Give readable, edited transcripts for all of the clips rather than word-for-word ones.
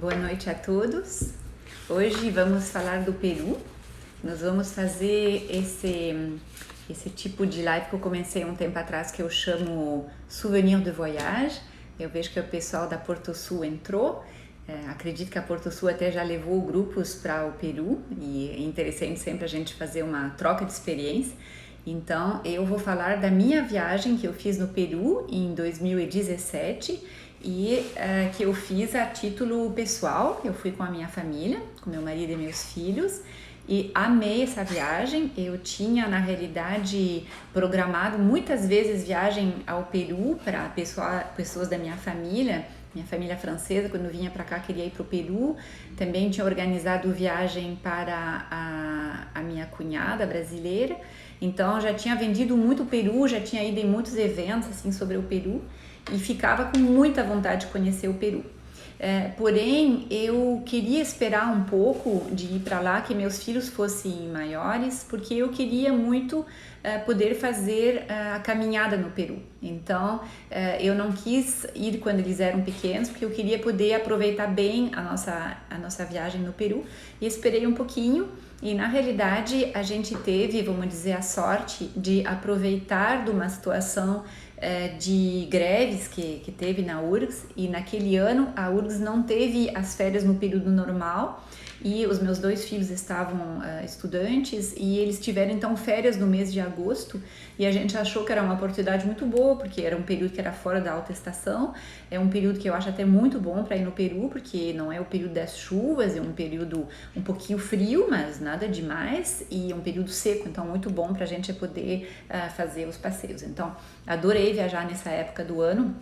Boa noite a todos. Hoje vamos falar do Peru. Nós vamos fazer esse tipo de live que eu comecei um tempo atrás, que eu chamo Souvenir de Voyage. Eu vejo que o pessoal da Porto Sul entrou. Acredito que a Porto Sul até já levou grupos para o Peru e é interessante sempre a gente fazer uma troca de experiência. Então eu vou falar da minha viagem que eu fiz no Peru em 2017 e que eu fiz a título pessoal. Eu fui com a minha família, com meu marido e meus filhos, e amei essa viagem. Eu tinha, na realidade, programado muitas vezes viagem ao Peru para pessoas da minha família francesa. Quando vinha para cá, queria ir para o Peru. Também tinha organizado viagem para a minha cunhada brasileira. Então, já tinha vendido muito o Peru, já tinha ido em muitos eventos assim, sobre o Peru e ficava com muita vontade de conhecer o Peru. Porém, eu queria esperar um pouco de ir para lá, que meus filhos fossem maiores, porque eu queria muito poder fazer a caminhada no Peru. Então, eu não quis ir quando eles eram pequenos, porque eu queria poder aproveitar bem a nossa viagem no Peru, e esperei um pouquinho. E na realidade a gente teve, vamos dizer, a sorte de aproveitar de uma situação de greves que teve na URGS, e naquele ano a URGS não teve as férias no período normal e os meus dois filhos estavam estudantes e eles tiveram então férias no mês de agosto, e a gente achou que era uma oportunidade muito boa, porque era um período que era fora da alta estação. É um período que eu acho até muito bom para ir no Peru, porque não é o período das chuvas, é um período um pouquinho frio, mas nada demais, e um período seco, então muito bom para a gente poder fazer os passeios. Então adorei viajar nessa época do ano.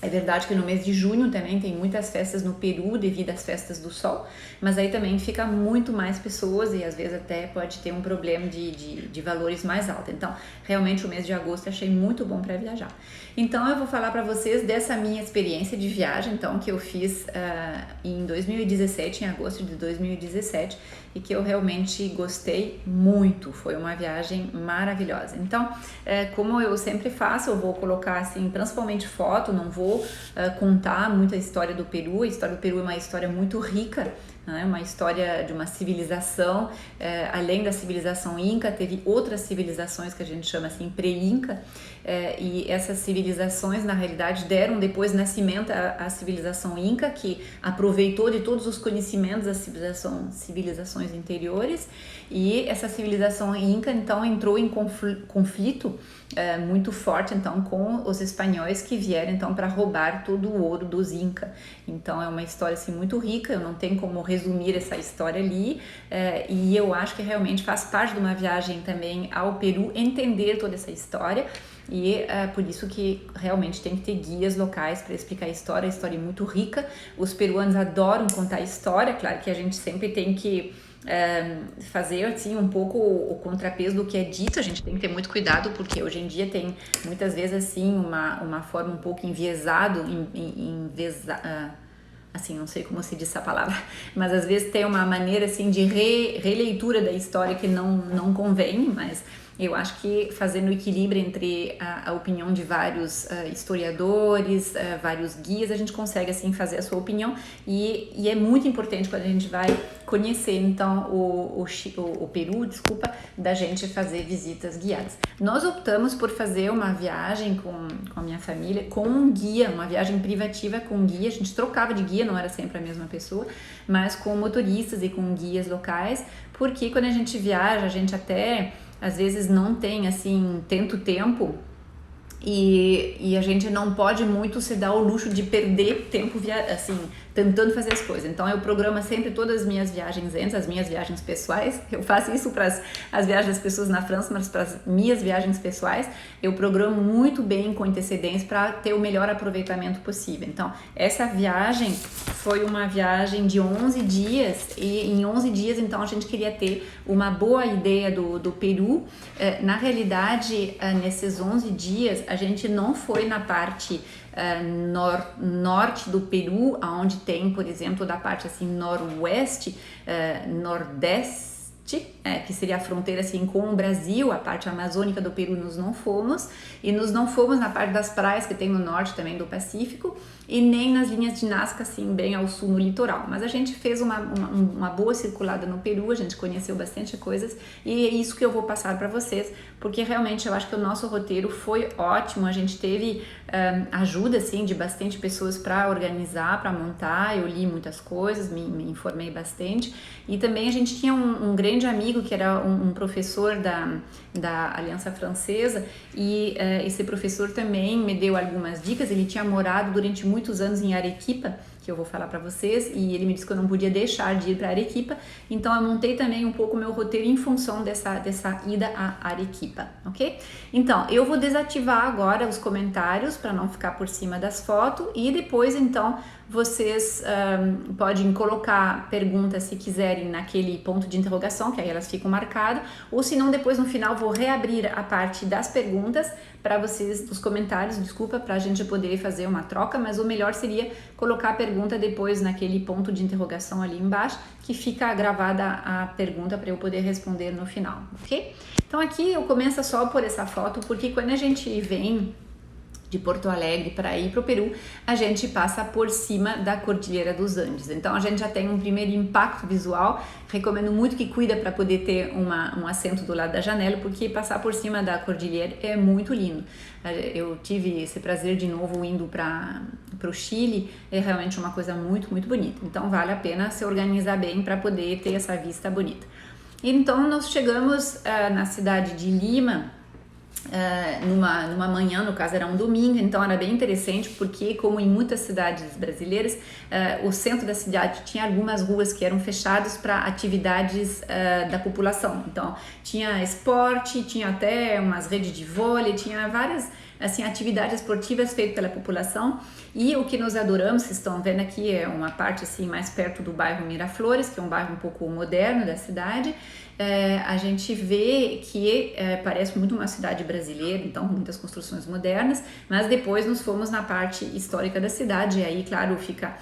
É verdade que no mês de junho também tem muitas festas no Peru devido às festas do sol, mas aí também fica muito mais pessoas e às vezes até pode ter um problema de valores mais altos. Então, realmente o mês de agosto eu achei muito bom para viajar. Então, eu vou falar para vocês dessa minha experiência de viagem, então, que eu fiz em 2017, em agosto de 2017, e que eu realmente gostei muito. Foi uma viagem maravilhosa. Então, como eu sempre faço, eu vou colocar assim, principalmente foto, não vou contar muita história do Peru. A história do Peru é uma história muito rica, né? Uma história de uma civilização, além da civilização Inca, teve outras civilizações que a gente chama assim pré-Inca, e essas civilizações na realidade deram depois nascimento à civilização Inca, que aproveitou de todos os conhecimentos das civilizações anteriores, e essa civilização Inca então entrou em conflito muito forte então com os espanhóis, que vieram então para roubar todo o ouro dos Inca. Então é uma história assim muito rica, eu não tenho como resumir essa história ali, e eu acho que realmente faz parte de uma viagem também ao Peru entender toda essa história. E por isso que realmente tem que ter guias locais para explicar a história é muito rica. Os peruanos adoram contar a história, claro que a gente sempre tem que fazer assim um pouco o contrapeso do que é dito. A gente tem que ter muito cuidado, porque hoje em dia tem muitas vezes assim uma forma um pouco enviesado, assim, não sei como se diz essa palavra, mas às vezes tem uma maneira assim de releitura da história que não convém, mas eu acho que fazendo equilíbrio entre a opinião de vários historiadores, vários guias, a gente consegue assim fazer a sua opinião, e é muito importante quando a gente vai conhecer então o Peru, da gente fazer visitas guiadas. Nós optamos por fazer uma viagem com a minha família, com um guia, uma viagem privativa com um guia. A gente trocava de guia, não era sempre a mesma pessoa, mas com motoristas e com guias locais, porque quando a gente viaja, a gente até às vezes não tem assim tanto tempo, e a gente não pode muito se dar o luxo de perder tempo assim, tentando fazer as coisas. Então eu programo sempre todas as minhas viagens antes, as minhas viagens pessoais. Eu faço isso para as viagens das pessoas na França, mas para as minhas viagens pessoais eu programo muito bem com antecedência para ter o melhor aproveitamento possível. Então essa viagem foi uma viagem de 11 dias, e em 11 dias então a gente queria ter uma boa ideia do Peru. Na realidade, nesses 11 dias a gente não foi na parte norte do Peru, onde tem, por exemplo, da parte assim noroeste, nordeste, Norte, que seria a fronteira assim com o Brasil, a parte amazônica do Peru nós não fomos, e nós não fomos na parte das praias que tem no norte também do Pacífico, e nem nas linhas de Nazca, assim, bem ao sul no litoral. Mas a gente fez uma boa circulada no Peru, a gente conheceu bastante coisas, e é isso que eu vou passar para vocês, porque realmente eu acho que o nosso roteiro foi ótimo, a gente teve ajuda, assim, de bastante pessoas para organizar, para montar, eu li muitas coisas, me informei bastante, e também a gente tinha um grande amigo que era um professor da Aliança Francesa, e esse professor também me deu algumas dicas. Ele tinha morado durante muitos anos em Arequipa, que eu vou falar para vocês, e ele me disse que eu não podia deixar de ir para Arequipa, então eu montei também um pouco meu roteiro em função dessa ida a Arequipa, ok? Então, eu vou desativar agora os comentários para não ficar por cima das fotos, e depois então vocês podem colocar perguntas se quiserem naquele ponto de interrogação, que aí elas ficam marcadas, ou se não, depois no final vou reabrir a parte das perguntas para vocês, dos comentários, desculpa, para a gente poder fazer uma troca, mas o melhor seria colocar a pergunta depois naquele ponto de interrogação ali embaixo, que fica gravada a pergunta para eu poder responder no final, ok? Então aqui eu começo só por essa foto, porque quando a gente vem de Porto Alegre para ir para o Peru, a gente passa por cima da Cordilheira dos Andes. Então a gente já tem um primeiro impacto visual. Recomendo muito que cuida para poder ter um assento do lado da janela, porque passar por cima da cordilheira é muito lindo. Eu tive esse prazer de novo indo para o Chile, é realmente uma coisa muito, muito bonita. Então vale a pena se organizar bem para poder ter essa vista bonita. Então nós chegamos na cidade de Lima, numa manhã, no caso era um domingo, então era bem interessante, porque como em muitas cidades brasileiras, o centro da cidade tinha algumas ruas que eram fechadas para atividades da população. Então tinha esporte, tinha até umas redes de vôlei, tinha várias assim atividades esportivas feitas pela população. E o que nós adoramos, vocês estão vendo aqui, é uma parte assim mais perto do bairro Miraflores, que é um bairro um pouco moderno da cidade. A gente vê que parece muito uma cidade brasileira, então muitas construções modernas, mas depois nós fomos na parte histórica da cidade, e aí, claro, fica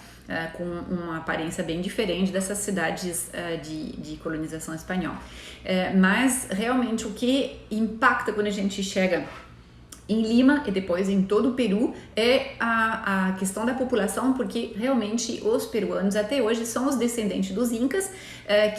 com uma aparência bem diferente dessas cidades de colonização espanhola. Mas realmente o que impacta quando a gente chega em Lima e depois em todo o Peru é a questão da população, porque realmente os peruanos até hoje são os descendentes dos incas,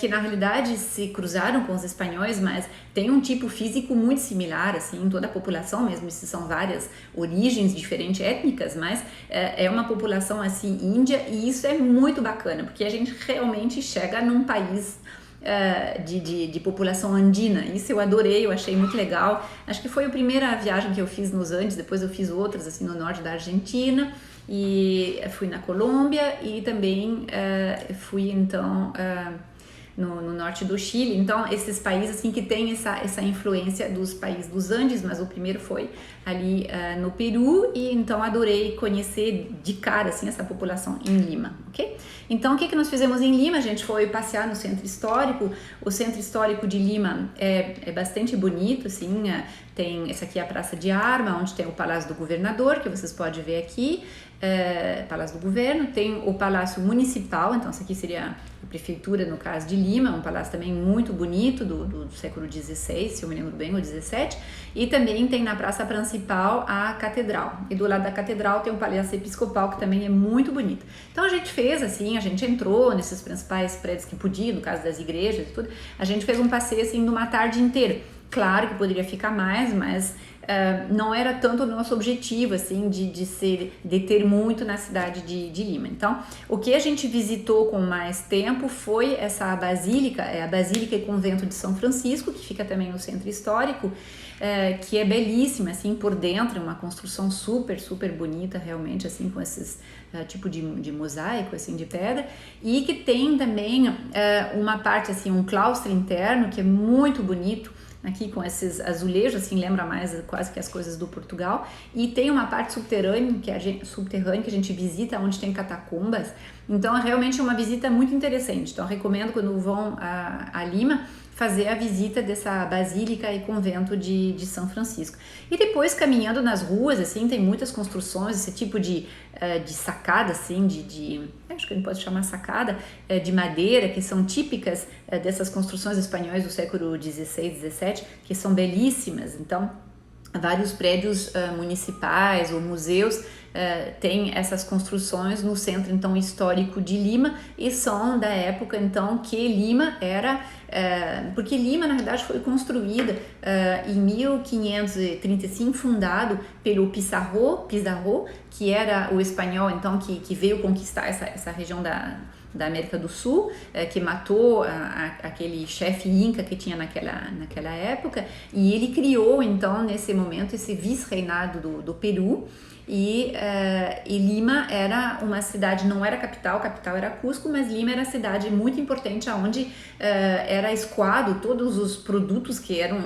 que na realidade se cruzaram com os espanhóis, mas tem um tipo físico muito similar, assim, em toda a população, mesmo se são várias origens diferentes étnicas, mas é uma população assim índia, e isso é muito bacana, porque a gente realmente chega num país de população andina. Isso eu adorei, eu achei muito legal. Acho que foi a primeira viagem que eu fiz nos Andes, depois eu fiz outras assim no norte da Argentina, e fui na Colômbia, e também fui então no norte do Chile. Então esses países assim que tem essa influência dos países dos Andes, mas o primeiro foi ali no Peru, e então adorei conhecer de cara assim essa população em Lima, ok? Então o que nós fizemos em Lima? A gente foi passear no centro histórico. O centro histórico de Lima é bastante bonito, assim, tem essa aqui é a Praça de Arma, onde tem o Palácio do Governador, que vocês podem ver aqui, Palácio do Governo, tem o Palácio Municipal, então essa aqui seria a prefeitura, no caso de Lima, um palácio também muito bonito do século XVI, se eu me lembro bem, ou XVII, e também tem na praça principal a catedral, e do lado da catedral tem o Palácio Episcopal, que também é muito bonito. Então a gente fez assim, a gente entrou nesses principais prédios que podia, no caso das igrejas e tudo, a gente fez um passeio assim numa tarde inteira. Claro que poderia ficar mais, mas não era tanto o nosso objetivo, assim, de ter muito na cidade de Lima. Então, o que a gente visitou com mais tempo foi essa basílica, a Basílica e Convento de São Francisco, que fica também no centro histórico, que é belíssima, assim, por dentro, é uma construção super, super bonita, realmente, assim, com esses tipo de mosaico, assim, de pedra, e que tem também uma parte, assim, um claustro interno, que é muito bonito, aqui com esses azulejos, assim, lembra mais quase que as coisas do Portugal, e tem uma parte subterrânea que a gente visita, onde tem catacumbas. Então é realmente uma visita muito interessante. Então recomendo, quando vão a Lima, fazer a visita dessa basílica e convento de São Francisco. E depois, caminhando nas ruas, assim, tem muitas construções, esse tipo de sacada, assim, acho que a gente pode chamar sacada, de madeira, que são típicas dessas construções espanhóis do século XVI, XVII, que são belíssimas. Então, vários prédios municipais ou museus têm essas construções no centro, então, histórico de Lima, e são da época, então, que Lima era... porque Lima, na verdade, foi construída em 1535, fundado pelo Pizarro, que era o espanhol, então, que veio conquistar essa região da América do Sul, que matou aquele chefe inca que tinha naquela época, e ele criou, então, nesse momento, esse vice-reinado do Peru. E Lima era uma cidade, não era capital era Cusco, mas Lima era a cidade muito importante, onde era escoado todos os produtos que eram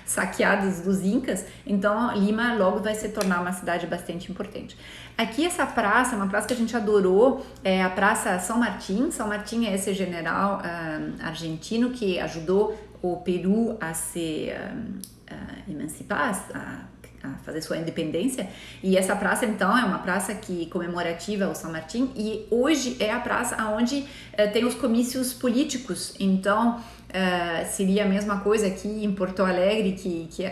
saqueados dos incas. Então Lima logo vai se tornar uma cidade bastante importante. Aqui essa praça, uma praça que a gente adorou, é a Praça São Martín. São Martín é esse general argentino que ajudou o Peru a se emancipar, a fazer sua independência, e essa praça então é uma praça comemorativa ao São Martín, e hoje é a praça onde tem os comícios políticos. Então seria a mesma coisa aqui em Porto Alegre, que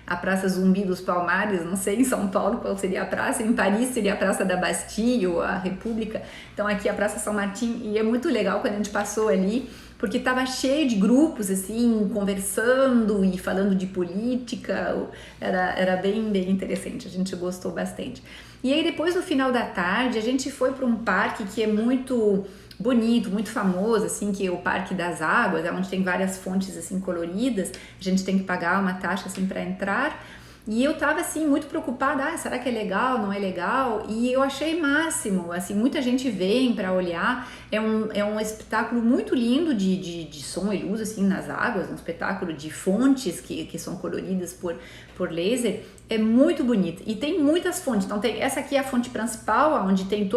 a Praça Zumbi dos Palmares, não sei em São Paulo qual seria a praça, em Paris seria a Praça da Bastille ou a República. Então aqui a Praça São Martín, e é muito legal quando a gente passou ali, porque estava cheio de grupos, assim, conversando e falando de política. Era bem interessante, a gente gostou bastante. E aí depois, no final da tarde, a gente foi para um parque que é muito bonito, muito famoso, assim, que é o Parque das Águas, onde tem várias fontes, assim, coloridas. A gente tem que pagar uma taxa, assim, para entrar. E eu tava, assim, muito preocupada, será que é legal, não é legal? E eu achei máximo, assim, muita gente vem para olhar. É um espetáculo muito lindo de som e luz, assim, nas águas, um espetáculo de fontes que são coloridas por laser. É muito bonito e tem muitas fontes. Então essa aqui é a fonte principal, onde tem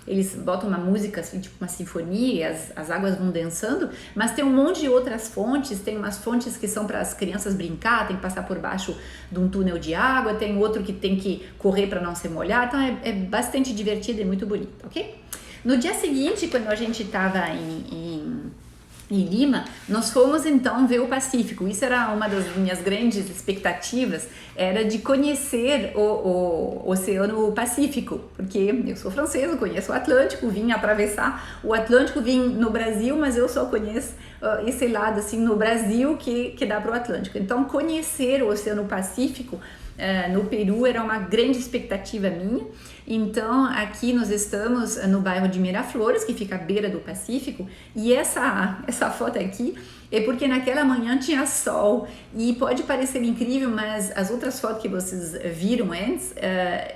eles botam uma música assim, tipo uma sinfonia, as águas vão dançando, mas tem um monte de outras fontes. Tem umas fontes que são para as crianças brincar, tem que passar por baixo de um túnel de água, tem outro que tem que correr para não se molhar. Então é bastante divertido e muito bonito, ok? No dia seguinte, quando a gente estava em Lima, nós fomos então ver o Pacífico. Isso era uma das minhas grandes expectativas, era de conhecer o Oceano Pacífico, porque eu sou francesa, conheço o Atlântico, vim atravessar o Atlântico, vim no Brasil, mas eu só conheço esse lado assim no Brasil que dá para o Atlântico. Então conhecer o Oceano Pacífico no Peru era uma grande expectativa minha. Então aqui nós estamos no bairro de Miraflores, que fica à beira do Pacífico, e essa foto aqui é porque naquela manhã tinha sol, e pode parecer incrível, mas as outras fotos que vocês viram antes,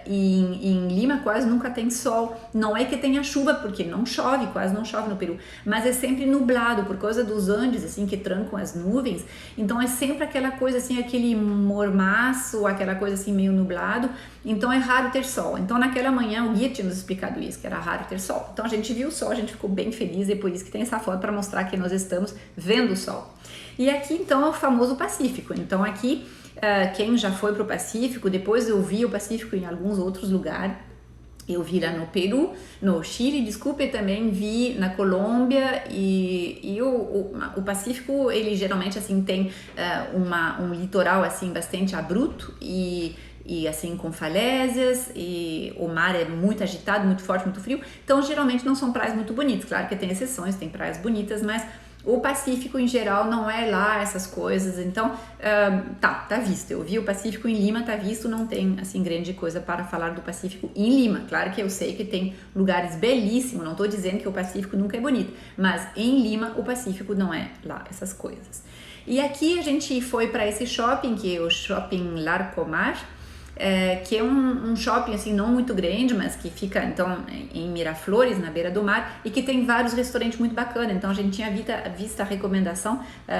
em Lima quase nunca tem sol. Não é que tenha chuva, porque não chove, quase não chove no Peru, mas é sempre nublado por causa dos Andes, assim, que trancam as nuvens. Então é sempre aquela coisa assim, aquele mormaço, aquela coisa assim meio nublado. Então é raro ter sol. Então naquela manhã o guia tinha nos explicado isso, que era raro ter sol. Então a gente viu o sol, a gente ficou bem feliz, e por isso que tem essa foto para mostrar que nós estamos vendo o sol. E aqui então é o famoso Pacífico. Então aqui quem já foi para o Pacífico, depois eu vi o Pacífico em alguns outros lugares. Eu vi lá no Peru, no Chile, desculpa, e também vi na Colômbia, e o Pacífico, ele geralmente assim tem um litoral assim bastante abrupto e assim com falésias, e o mar é muito agitado, muito forte, muito frio. Então geralmente não são praias muito bonitas. Claro que tem exceções, tem praias bonitas, mas o Pacífico em geral não é lá essas coisas. Então tá visto. Eu vi o Pacífico em Lima, tá visto. Não tem assim grande coisa para falar do Pacífico em Lima. Claro que eu sei que tem lugares belíssimos, não estou dizendo que o Pacífico nunca é bonito, mas em Lima o Pacífico não é lá essas coisas. E aqui a gente foi para esse shopping, que é o Shopping Larcomar, que é um shopping assim não muito grande, mas que fica então em Miraflores, na beira do mar, e que tem vários restaurantes muito bacanas. Então a gente tinha visto a recomendação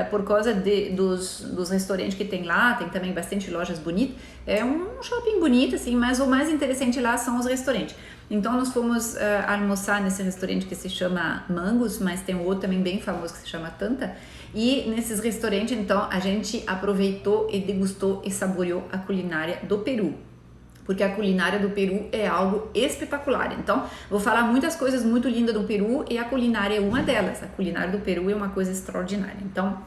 por causa dos restaurantes que tem lá. Tem também bastante lojas bonitas. É um shopping bonito assim, mas o mais interessante lá são os restaurantes. Então nós fomos almoçar nesse restaurante que se chama Mangos, mas tem outro também bem famoso que se chama Tanta. E nesses restaurantes, então, a gente aproveitou e degustou e saboreou a culinária do Peru. Porque a culinária do Peru é algo espetacular. Então, vou falar muitas coisas muito lindas do Peru e a culinária é uma delas. A culinária do Peru é uma coisa extraordinária. Então,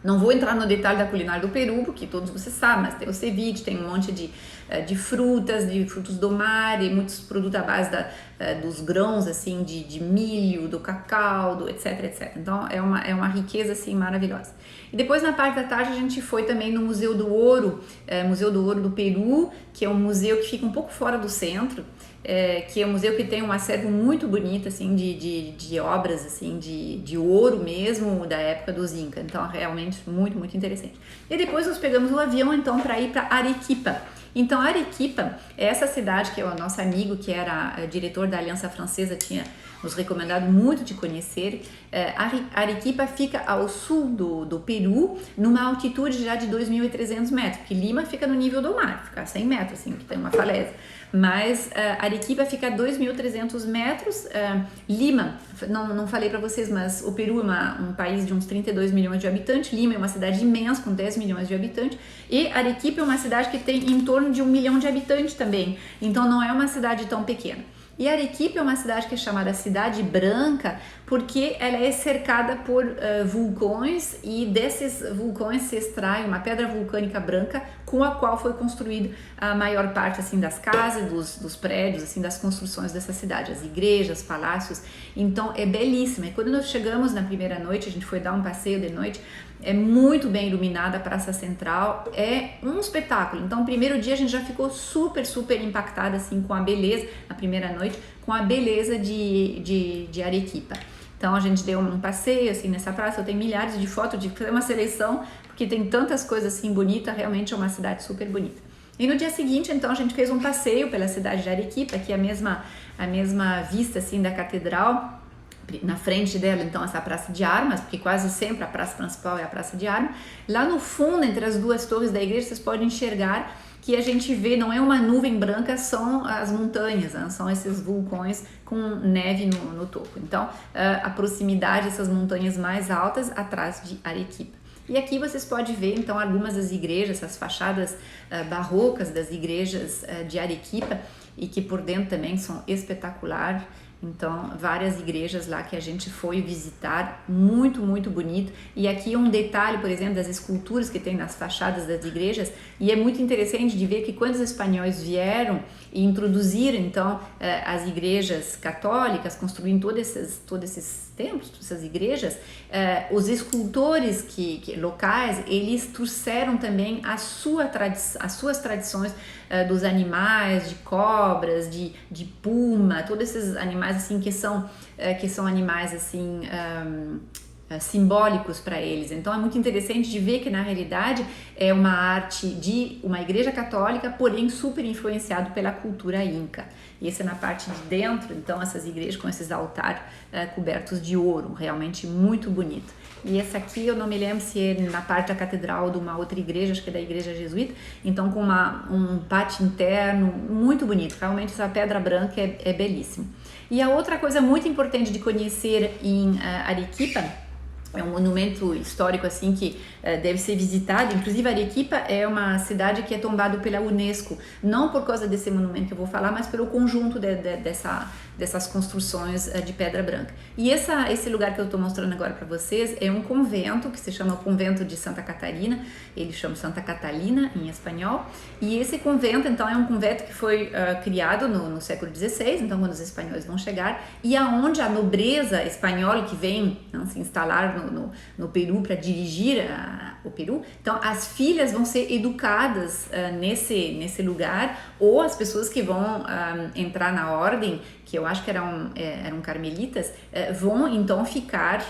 não vou entrar no detalhe da culinária do Peru, porque todos vocês sabem, mas tem o ceviche, tem um monte de frutos do mar e muitos produtos à base dos grãos, assim, de milho, do cacau, etc, etc. Então, é uma riqueza, assim, maravilhosa. E depois, na parte da tarde, a gente foi também no Museu do Ouro do Peru, que é um museu que fica um pouco fora do centro, que é um museu que tem um acervo muito bonito, assim, de obras, assim, de ouro mesmo, da época dos Incas. Então, realmente muito, muito interessante. E depois nós pegamos o avião, então, para ir para Arequipa. Então, Arequipa é essa cidade que o nosso amigo, que era diretor da Aliança Francesa, tinha nos recomendado muito de conhecer. Arequipa fica ao sul do Peru, numa altitude já de 2.300 metros, porque Lima fica no nível do mar, fica a 100 metros, assim, que tem uma falésia. Mas Arequipa fica a 2.300 metros. Lima, não falei para vocês, mas o Peru é um país de uns 32 milhões de habitantes. Lima é uma cidade imensa, com 10 milhões de habitantes. E Arequipa é uma cidade que tem em torno de 1 milhão de habitantes também. Então não é uma cidade tão pequena. E Arequipa é uma cidade que é chamada Cidade Branca porque ela é cercada por vulcões e desses vulcões se extrai uma pedra vulcânica branca com a qual foi construída a maior parte assim das casas, dos prédios, assim das construções dessa cidade, as igrejas, palácios. Então é belíssima. E quando nós chegamos na primeira noite, a gente foi dar um passeio de noite, é muito bem iluminada a Praça Central, é um espetáculo. Então, no primeiro dia a gente já ficou super, super impactada assim com a beleza, na primeira noite, com a beleza de Arequipa. Então, a gente deu um passeio assim nessa praça, eu tenho milhares de fotos, de fazer uma seleção, porque tem tantas coisas assim bonitas, realmente é uma cidade super bonita. E no dia seguinte, então, a gente fez um passeio pela cidade de Arequipa, que é a mesma vista assim da catedral. Na frente dela, então, essa praça de armas, porque quase sempre a praça principal é a praça de armas. Lá no fundo, entre as duas torres da igreja, vocês podem enxergar que a gente vê, não é uma nuvem branca, são as montanhas, né? São esses vulcões com neve no topo. Então, a proximidade dessas montanhas mais altas atrás de Arequipa. E aqui vocês podem ver, então, algumas das igrejas, as fachadas barrocas das igrejas de Arequipa, e que por dentro também são espetaculares. Então, várias igrejas lá que a gente foi visitar, muito, muito bonito. E aqui um detalhe, por exemplo, das esculturas que tem nas fachadas das igrejas, e é muito interessante de ver que quando os espanhóis vieram e introduziram, então, as igrejas católicas, construindo todos esses templos, essas igrejas, os escultores locais, eles trouxeram também as suas tradições dos animais, de cobras, de puma, todos esses animais assim que são animais assim simbólicos para eles. Então é muito interessante de ver que na realidade é uma arte de uma igreja católica, porém super influenciado pela cultura inca. E esse é na parte de dentro, então essas igrejas com esses altares cobertos de ouro, realmente muito bonito. E essa aqui eu não me lembro se é na parte da catedral de uma outra igreja, acho que é da igreja jesuíta, então com um pátio interno muito bonito, realmente essa pedra branca é belíssima. E a outra coisa muito importante de conhecer em Arequipa, é um monumento histórico assim que deve ser visitado. Inclusive Arequipa é uma cidade que é tombada pela Unesco, não por causa desse monumento que eu vou falar, mas pelo conjunto dessas construções de pedra branca. E esse lugar que eu estou mostrando agora para vocês é um convento que se chama Convento de Santa Catarina, ele chama Santa Catalina em espanhol, e esse convento então é um convento que foi criado no século XVI, então quando os espanhóis vão chegar, e aonde a nobreza espanhola que vem se instalar no Peru para dirigir o Peru, então as filhas vão ser educadas nesse lugar, ou as pessoas que vão entrar na ordem, que eu acho que eram carmelitas, vão então ficar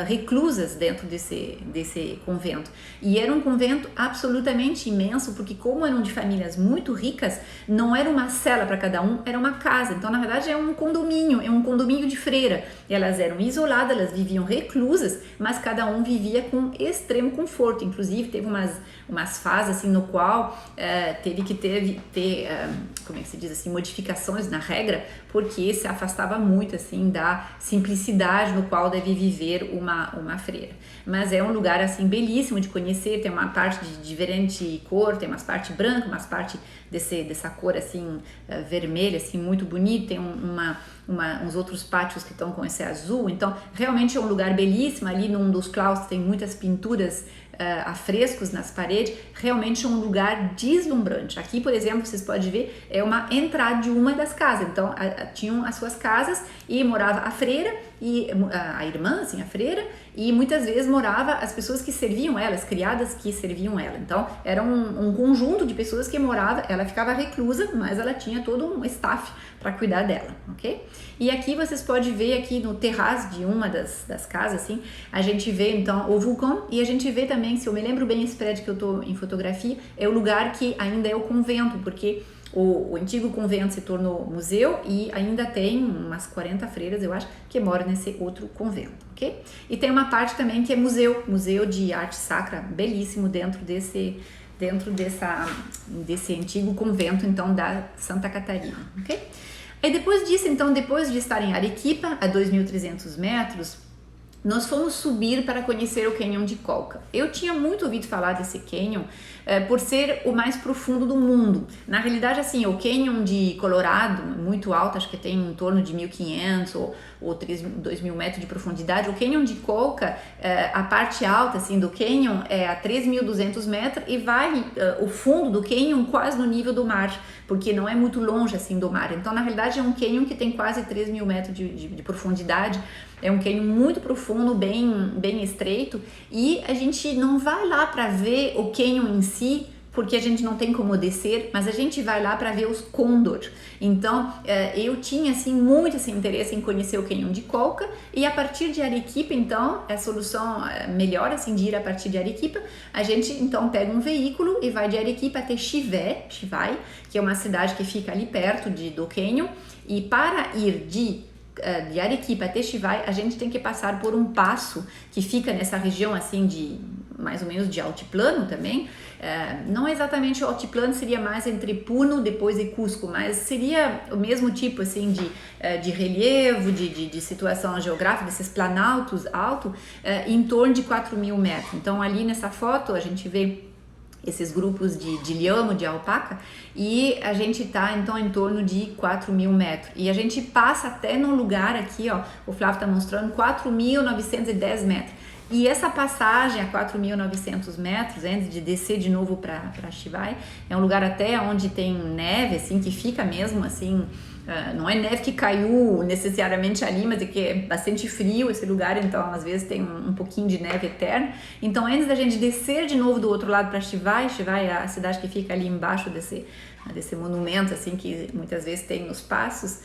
reclusas dentro desse convento. E era um convento absolutamente imenso, porque como eram de famílias muito ricas, não era uma cela para cada um, era uma casa. Então, na verdade, é um condomínio de freira. Elas eram isoladas, elas viviam reclusas, mas cada um vivia com extremo conforto. Inclusive teve umas fases assim no qual teve que ter como é que se diz assim, modificações na regra, porque se afastava muito assim da simplicidade no qual deve viver uma freira. Mas é um lugar assim belíssimo de conhecer, tem uma parte de diferente cor, tem umas partes brancas, umas partes dessa cor assim vermelha, assim muito bonito, tem uns outros pátios que estão com esse azul. Então realmente é um lugar belíssimo. Ali num dos claustros tem muitas pinturas afrescos nas paredes. Realmente é um lugar deslumbrante. Aqui, por exemplo, vocês podem ver, é uma entrada de uma das casas. Então tinham as suas casas e morava a freira e a irmã, assim, a freira, e muitas vezes morava as pessoas que serviam ela, as criadas que serviam ela. Então era um conjunto de pessoas que morava, ela ficava reclusa, mas ela tinha todo um staff para cuidar dela, ok? E aqui vocês podem ver aqui no terraço de uma das casas, assim, a gente vê então o vulcão, e a gente vê também, se eu me lembro bem, esse prédio que eu tô em fotografia, é o lugar que ainda é o convento, porque o antigo convento se tornou museu e ainda tem umas 40 freiras, eu acho, que moram nesse outro convento, ok? E tem uma parte também que é museu de arte sacra, belíssimo, dentro desse antigo convento, então, da Santa Catarina, ok? E depois disso, então, depois de estar em Arequipa, a 2.300 metros, nós fomos subir para conhecer o Canyon de Colca. Eu tinha muito ouvido falar desse canyon por ser o mais profundo do mundo. Na realidade, assim, o Canyon de Colorado, muito alto, acho que tem em torno de 1.500 ou 2.000 metros de profundidade. O Canyon de Colca, a parte alta assim, do Canyon é a 3.200 metros e vai o fundo do Canyon quase no nível do mar, porque não é muito longe assim do mar. Então, na realidade, é um Canyon que tem quase 3.000 metros de profundidade. É um canyon muito profundo, bem estreito, e a gente não vai lá para ver o canyon em si, porque a gente não tem como descer, mas a gente vai lá para ver os côndor. Então, eu tinha assim muito esse interesse em conhecer o Canyon de Colca, e a partir de Arequipa, então, a solução melhor assim de ir a partir de Arequipa, a gente então pega um veículo e vai de Arequipa até Chivai, que é uma cidade que fica ali perto do Canyon, e para ir de Arequipa até Chivai, a gente tem que passar por um passo que fica nessa região assim de mais ou menos de altiplano também. Não exatamente o altiplano, seria mais entre Puno depois e Cusco, mas seria o mesmo tipo assim de relievo, de situação geográfica, desses planaltos altos, em torno de 4.000 metros. Então ali nessa foto a gente vê esses grupos de lhama, de alpaca, e a gente tá então em torno de 4.000 metros. E a gente passa até num lugar aqui, ó, o Flávio tá mostrando, 4.910 metros. E essa passagem a 4.900 metros, antes de descer de novo para Chivai, é um lugar até onde tem neve, assim, que fica mesmo assim. Não é neve que caiu necessariamente ali, mas é que é bastante frio esse lugar, então às vezes tem um pouquinho de neve eterna. Então antes da gente descer de novo do outro lado para Chivai é a cidade que fica ali embaixo desse monumento assim que muitas vezes tem nos passos,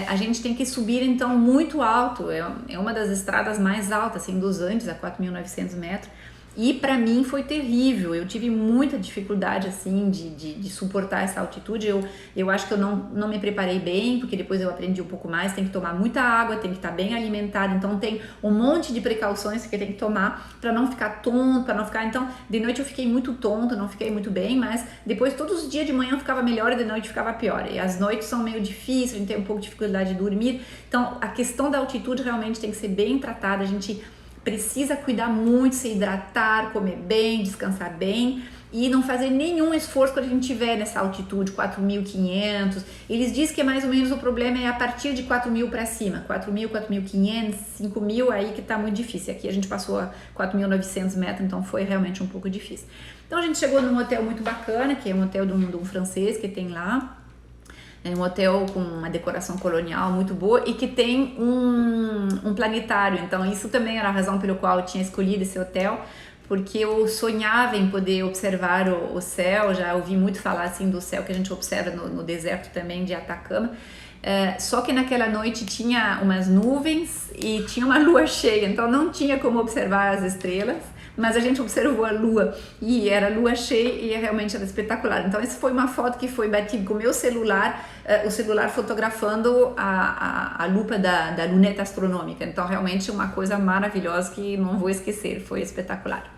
a gente tem que subir então muito alto, é uma das estradas mais altas assim dos Andes, a 4.900 metros. E para mim foi terrível, eu tive muita dificuldade assim de suportar essa altitude. Eu acho que eu não me preparei bem, porque depois eu aprendi um pouco mais, tem que tomar muita água, tem que estar bem alimentado, então tem um monte de precauções que tem que tomar para não ficar tonto, para não ficar... Então, de noite eu fiquei muito tonto, não fiquei muito bem, mas depois todos os dias de manhã eu ficava melhor e de noite ficava pior. E as noites são meio difíceis, a gente tem um pouco de dificuldade de dormir, então a questão da altitude realmente tem que ser bem tratada, a gente precisa cuidar muito, se hidratar, comer bem, descansar bem e não fazer nenhum esforço quando a gente estiver nessa altitude, 4.500. Eles dizem que mais ou menos o problema é a partir de 4.000 para cima, 4.000, 4.500, 5.000, aí que tá muito difícil. Aqui a gente passou a 4.900 metros, então foi realmente um pouco difícil. Então a gente chegou num hotel muito bacana, que é um hotel de um francês que tem lá. É um hotel com uma decoração colonial muito boa e que tem um planetário. Então isso também era a razão pelo qual eu tinha escolhido esse hotel, porque eu sonhava em poder observar o céu. Já ouvi muito falar assim do céu que a gente observa no deserto também de Atacama. Só que naquela noite tinha umas nuvens e tinha uma lua cheia, então não tinha como observar as estrelas, mas a gente observou a lua e era lua cheia e realmente era espetacular. Então essa foi uma foto que foi batida com o meu celular, o celular fotografando a lupa da luneta astronômica. Então realmente uma coisa maravilhosa que não vou esquecer, foi espetacular.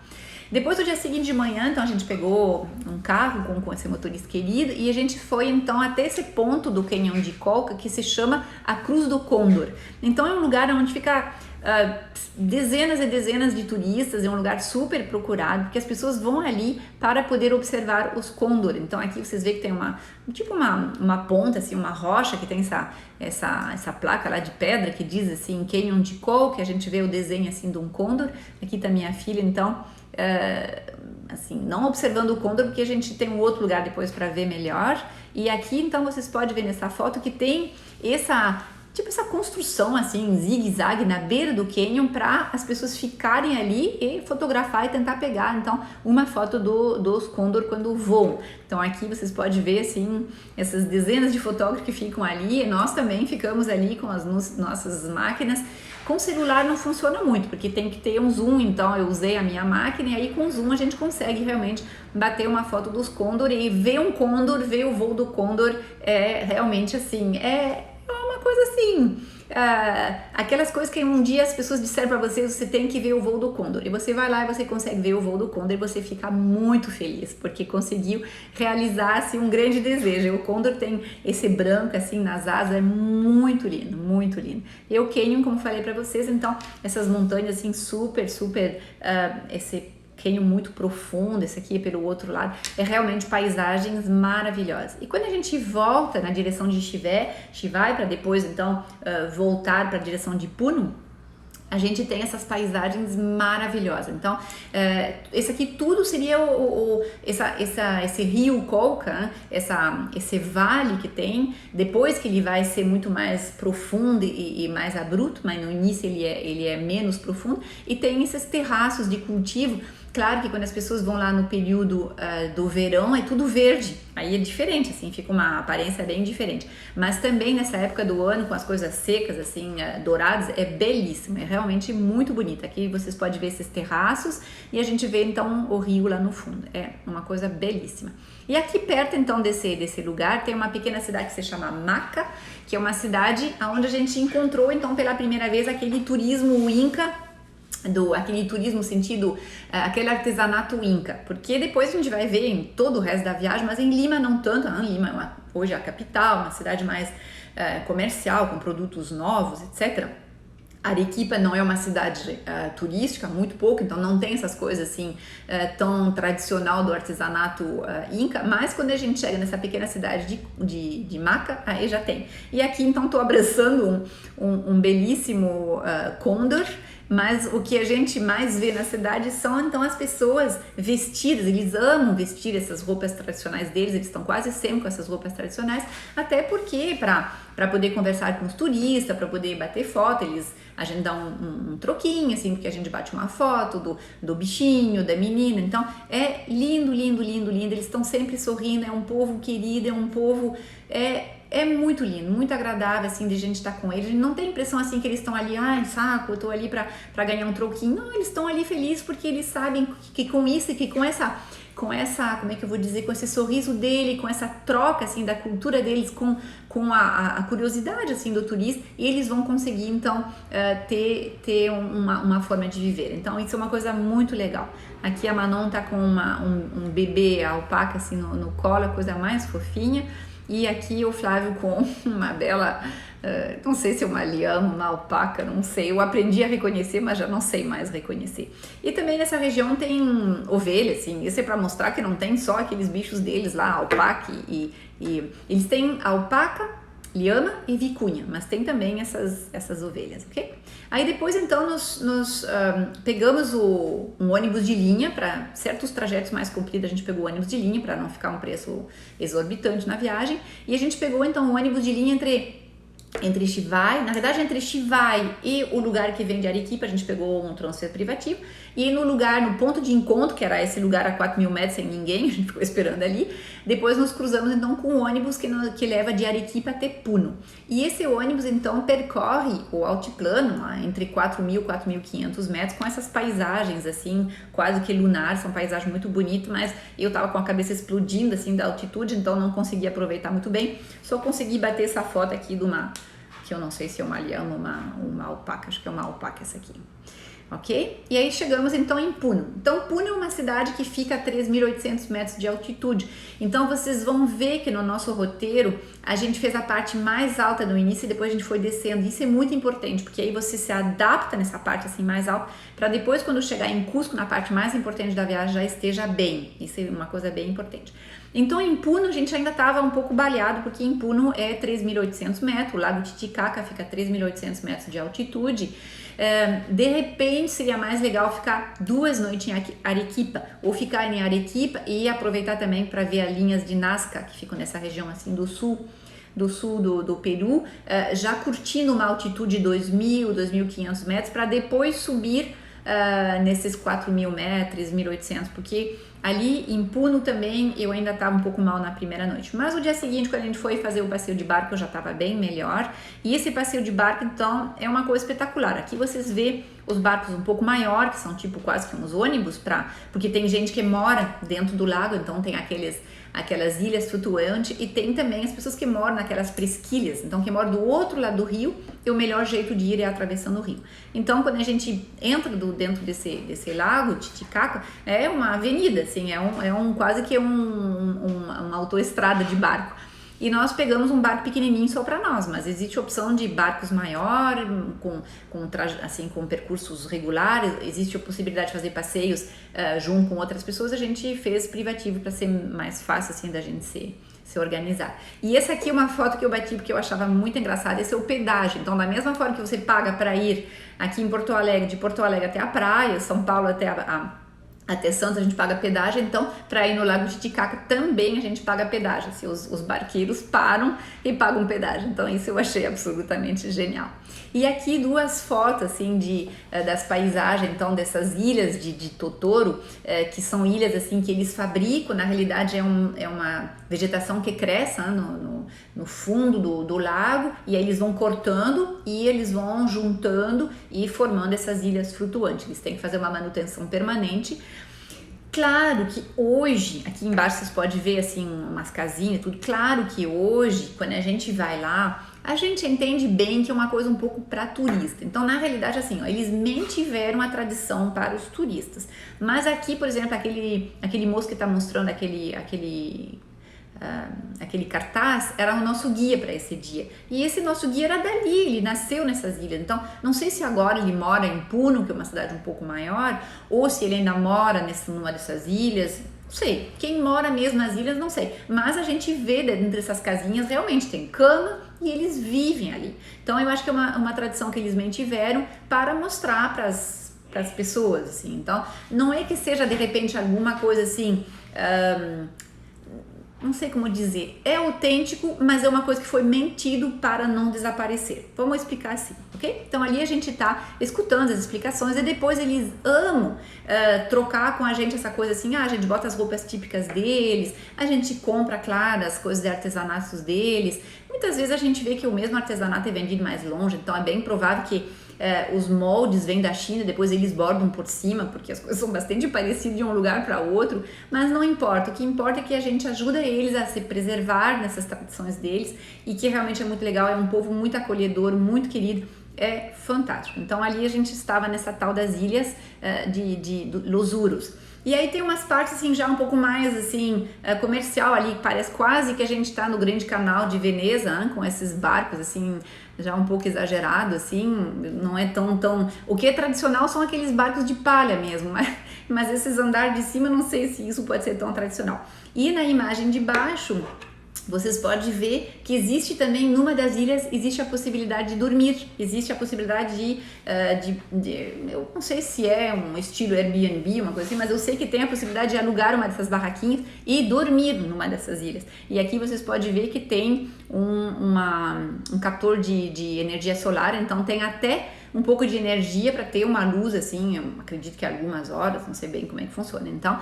Depois do dia seguinte de manhã, então a gente pegou um carro com esse motorista querido e a gente foi então até esse ponto do Canyon de Colca que se chama a Cruz do Cóndor. Então é um lugar onde fica dezenas e dezenas de turistas, é um lugar super procurado, porque as pessoas vão ali para poder observar os côndor. Então aqui vocês veem que tem uma ponta, assim, uma rocha que tem essa placa lá de pedra que diz assim Canyon de Colca, que a gente vê o desenho assim de um côndor. Aqui tá minha filha, então assim, não observando o côndor, porque a gente tem um outro lugar depois para ver melhor. E aqui então vocês podem ver nessa foto que tem essa construção assim, zigue-zague na beira do canyon para as pessoas ficarem ali e fotografar e tentar pegar então uma foto dos côndor quando voam. Então aqui vocês podem ver assim essas dezenas de fotógrafos que ficam ali, e nós também ficamos ali com as nossas máquinas. Com celular não funciona muito, porque tem que ter um zoom, então eu usei a minha máquina e aí com zoom a gente consegue realmente bater uma foto dos côndor e ver um côndor, ver o voo do côndor, realmente assim, é uma coisa assim, aquelas coisas que um dia as pessoas disseram para você tem que ver o voo do côndor, e você vai lá e você consegue ver o voo do côndor e você fica muito feliz, porque conseguiu realizar assim, um grande desejo. O côndor tem esse branco assim nas asas, é muito lindo, muito lindo. E o canyon, como falei para vocês, então essas montanhas assim super, esse canyon muito profundo, esse aqui é pelo outro lado, é realmente paisagens maravilhosas. E quando a gente volta na direção de Chivai, para depois então voltar para a direção de Puno, a gente tem essas paisagens maravilhosas. Então, esse aqui tudo seria esse rio Colca, esse vale que tem, depois que ele vai ser muito mais profundo e mais abrupto, mas no início ele é menos profundo, e tem esses terraços de cultivo. Claro que quando as pessoas vão lá no período do verão é tudo verde, aí é diferente, assim, fica uma aparência bem diferente. Mas também nessa época do ano, com as coisas secas, assim, douradas, é belíssimo, é realmente muito bonito. Aqui vocês podem ver esses terraços e a gente vê então o rio lá no fundo, é uma coisa belíssima. E aqui perto então desse lugar tem uma pequena cidade que se chama Maca, que é uma cidade onde a gente encontrou então pela primeira vez aquele turismo inca, aquele turismo sentido, aquele artesanato inca, porque depois a gente vai ver em todo o resto da viagem, mas em Lima não tanto. Lima hoje é a capital, uma cidade mais comercial, com produtos novos, etc. Arequipa não é uma cidade turística, muito pouco, então não tem essas coisas assim tão tradicional do artesanato inca, mas quando a gente chega nessa pequena cidade de Maca, aí já tem. E aqui então estou abraçando um belíssimo côndor, mas o que a gente mais vê na cidade são então as pessoas vestidas. Eles amam vestir essas roupas tradicionais deles, eles estão quase sempre com essas roupas tradicionais, até porque para poder conversar com os turistas, para poder bater foto, a gente dá um troquinho, assim, porque a gente bate uma foto do bichinho, da menina. Então é lindo, lindo, lindo, lindo. Eles estão sempre sorrindo, é um povo querido, é um povo é muito lindo, muito agradável, assim, de a gente estar com eles. A gente não tem a impressão, assim, que eles estão ali, ai, saco, eu tô ali pra ganhar um troquinho. Não, eles estão ali felizes porque eles sabem que com isso, que com essa, como é que eu vou dizer, com esse sorriso dele, com essa troca, assim, da cultura deles com a curiosidade, assim, do turista, eles vão conseguir, então, ter uma forma de viver. Então, isso é uma coisa muito legal. Aqui a Manon tá com um bebê alpaca, assim, no colo, a coisa mais fofinha. E aqui o Flávio com uma bela, não sei se é uma lhama, uma alpaca, não sei. Eu aprendi a reconhecer, mas já não sei mais reconhecer. E também nessa região tem ovelha, assim. Isso é para mostrar que não tem só aqueles bichos deles lá, alpaca e eles têm alpaca, lhama e vicunha, mas tem também essas ovelhas, ok? Aí depois então nós pegamos um ônibus de linha para certos trajetos mais compridos. A gente pegou o ônibus de linha para não ficar um preço exorbitante na viagem, e a gente pegou então o ônibus de linha entre Chivai, na verdade entre Chivai e o lugar que vem de Arequipa. A gente pegou um transfer privativo, e no ponto de encontro, que era esse lugar a 4.000 metros sem ninguém, a gente ficou esperando ali, Depois nos cruzamos então com o ônibus que leva de Arequipa até Puno. E esse ônibus então percorre o altiplano entre 4.000 e 4.500 metros com essas paisagens assim, quase que lunar, são paisagens muito bonitas, mas eu tava com a cabeça explodindo assim da altitude, então não consegui aproveitar muito bem. Só consegui bater essa foto aqui de uma, que eu não sei se é uma lhama ou uma alpaca, acho que é uma alpaca essa aqui. Ok? E aí chegamos então em Puno. Então Puno é uma cidade que fica a 3.800 metros de altitude. Então vocês vão ver que no nosso roteiro a gente fez a parte mais alta no início e depois a gente foi descendo. Isso é muito importante, porque aí você se adapta nessa parte assim mais alta, para depois quando chegar em Cusco, na parte mais importante da viagem, já esteja bem. Isso é uma coisa bem importante. Então em Puno a gente ainda estava um pouco baleado, porque em Puno é 3.800 metros, o Lago Titicaca fica a 3.800 metros de altitude. De repente seria mais legal ficar 2 noites em Arequipa, ou ficar em Arequipa e aproveitar também para ver as linhas de Nazca, que ficam nessa região assim do sul do Peru, já curtindo uma altitude de 2.000, 2.500 metros, para depois subir nesses 4.000 metros, 1.800, porque ali em Puno também eu ainda estava um pouco mal na primeira noite. Mas o dia seguinte, quando a gente foi fazer o passeio de barco, eu já estava bem melhor. E esse passeio de barco, então, é uma coisa espetacular. Aqui vocês vê os barcos um pouco maiores, que são tipo quase que uns ônibus, porque tem gente que mora dentro do lago, então tem aquelas ilhas flutuantes, e tem também as pessoas que moram naquelas presquilhas, então quem mora do outro lado do rio, o melhor jeito de ir é atravessando o rio. Então quando a gente entra dentro desse lago Titicaca, é uma avenida, assim, quase que uma autoestrada de barco. E nós pegamos um barco pequenininho só para nós, mas existe a opção de barcos maiores, com percursos regulares, existe a possibilidade de fazer passeios junto com outras pessoas. A gente fez privativo para ser mais fácil assim da gente se organizar. E essa aqui é uma foto que eu bati porque eu achava muito engraçada. Esse é o pedágio. Então, da mesma forma que você paga para ir aqui em Porto Alegre, de Porto Alegre até a praia, São Paulo até Santos a gente paga pedágio, então para ir no Lago Titicaca também a gente paga pedágio, assim, os barqueiros param e pagam pedágio, então isso eu achei absolutamente genial. E aqui 2 fotos assim das paisagens, então dessas ilhas de Totoro, que são ilhas assim que eles fabricam, na realidade é uma vegetação que cresce no fundo do lago, e aí eles vão cortando e eles vão juntando e formando essas ilhas flutuantes. Eles têm que fazer uma manutenção permanente. Claro que hoje, aqui embaixo vocês podem ver assim umas casinhas, tudo. Claro que hoje, quando a gente vai lá, a gente entende bem que é uma coisa um pouco para turista. Então, na realidade, assim, ó, eles mantiveram a tradição para os turistas. Mas aqui, por exemplo, aquele moço que está mostrando aquele cartaz era o nosso guia para esse dia, e esse nosso guia era dali, ele nasceu nessas ilhas. Então não sei se agora ele mora em Puno, que é uma cidade um pouco maior, ou se ele ainda mora numa dessas ilhas, não sei, quem mora mesmo nas ilhas não sei, mas a gente vê dentro dessas casinhas realmente tem cama e eles vivem ali. Então eu acho que é uma tradição que eles mantiveram para mostrar para as pessoas, assim. Então não é que seja de repente alguma coisa assim, não sei como dizer, é autêntico, mas é uma coisa que foi mentido para não desaparecer. Vamos explicar assim, ok? Então ali a gente tá escutando as explicações e depois eles amam trocar com a gente essa coisa assim, a gente bota as roupas típicas deles, a gente compra, claro, as coisas de artesanatos deles. Muitas vezes a gente vê que o mesmo artesanato é vendido mais longe, então é bem provável que os moldes vêm da China, depois eles bordam por cima, porque as coisas são bastante parecidas de um lugar para outro, mas não importa, o que importa é que a gente ajuda eles a se preservar nessas tradições deles, e que realmente é muito legal, é um povo muito acolhedor, muito querido, é fantástico. Então ali a gente estava nessa tal das ilhas de Los Uros. E aí tem umas partes assim já um pouco mais assim comercial ali, parece quase que a gente está no grande canal de Veneza, com esses barcos assim já um pouco exagerado assim, não é tão... O que é tradicional são aqueles barcos de palha mesmo, mas esses andares de cima não sei se isso pode ser tão tradicional. E na imagem de baixo vocês podem ver que existe também, numa das ilhas, existe a possibilidade de dormir, existe a possibilidade eu não sei se é um estilo Airbnb, uma coisa assim, mas eu sei que tem a possibilidade de alugar uma dessas barraquinhas e dormir numa dessas ilhas. E aqui vocês podem ver que tem um captor de energia solar, então tem até um pouco de energia para ter uma luz assim, eu acredito que algumas horas, não sei bem como é que funciona. Então,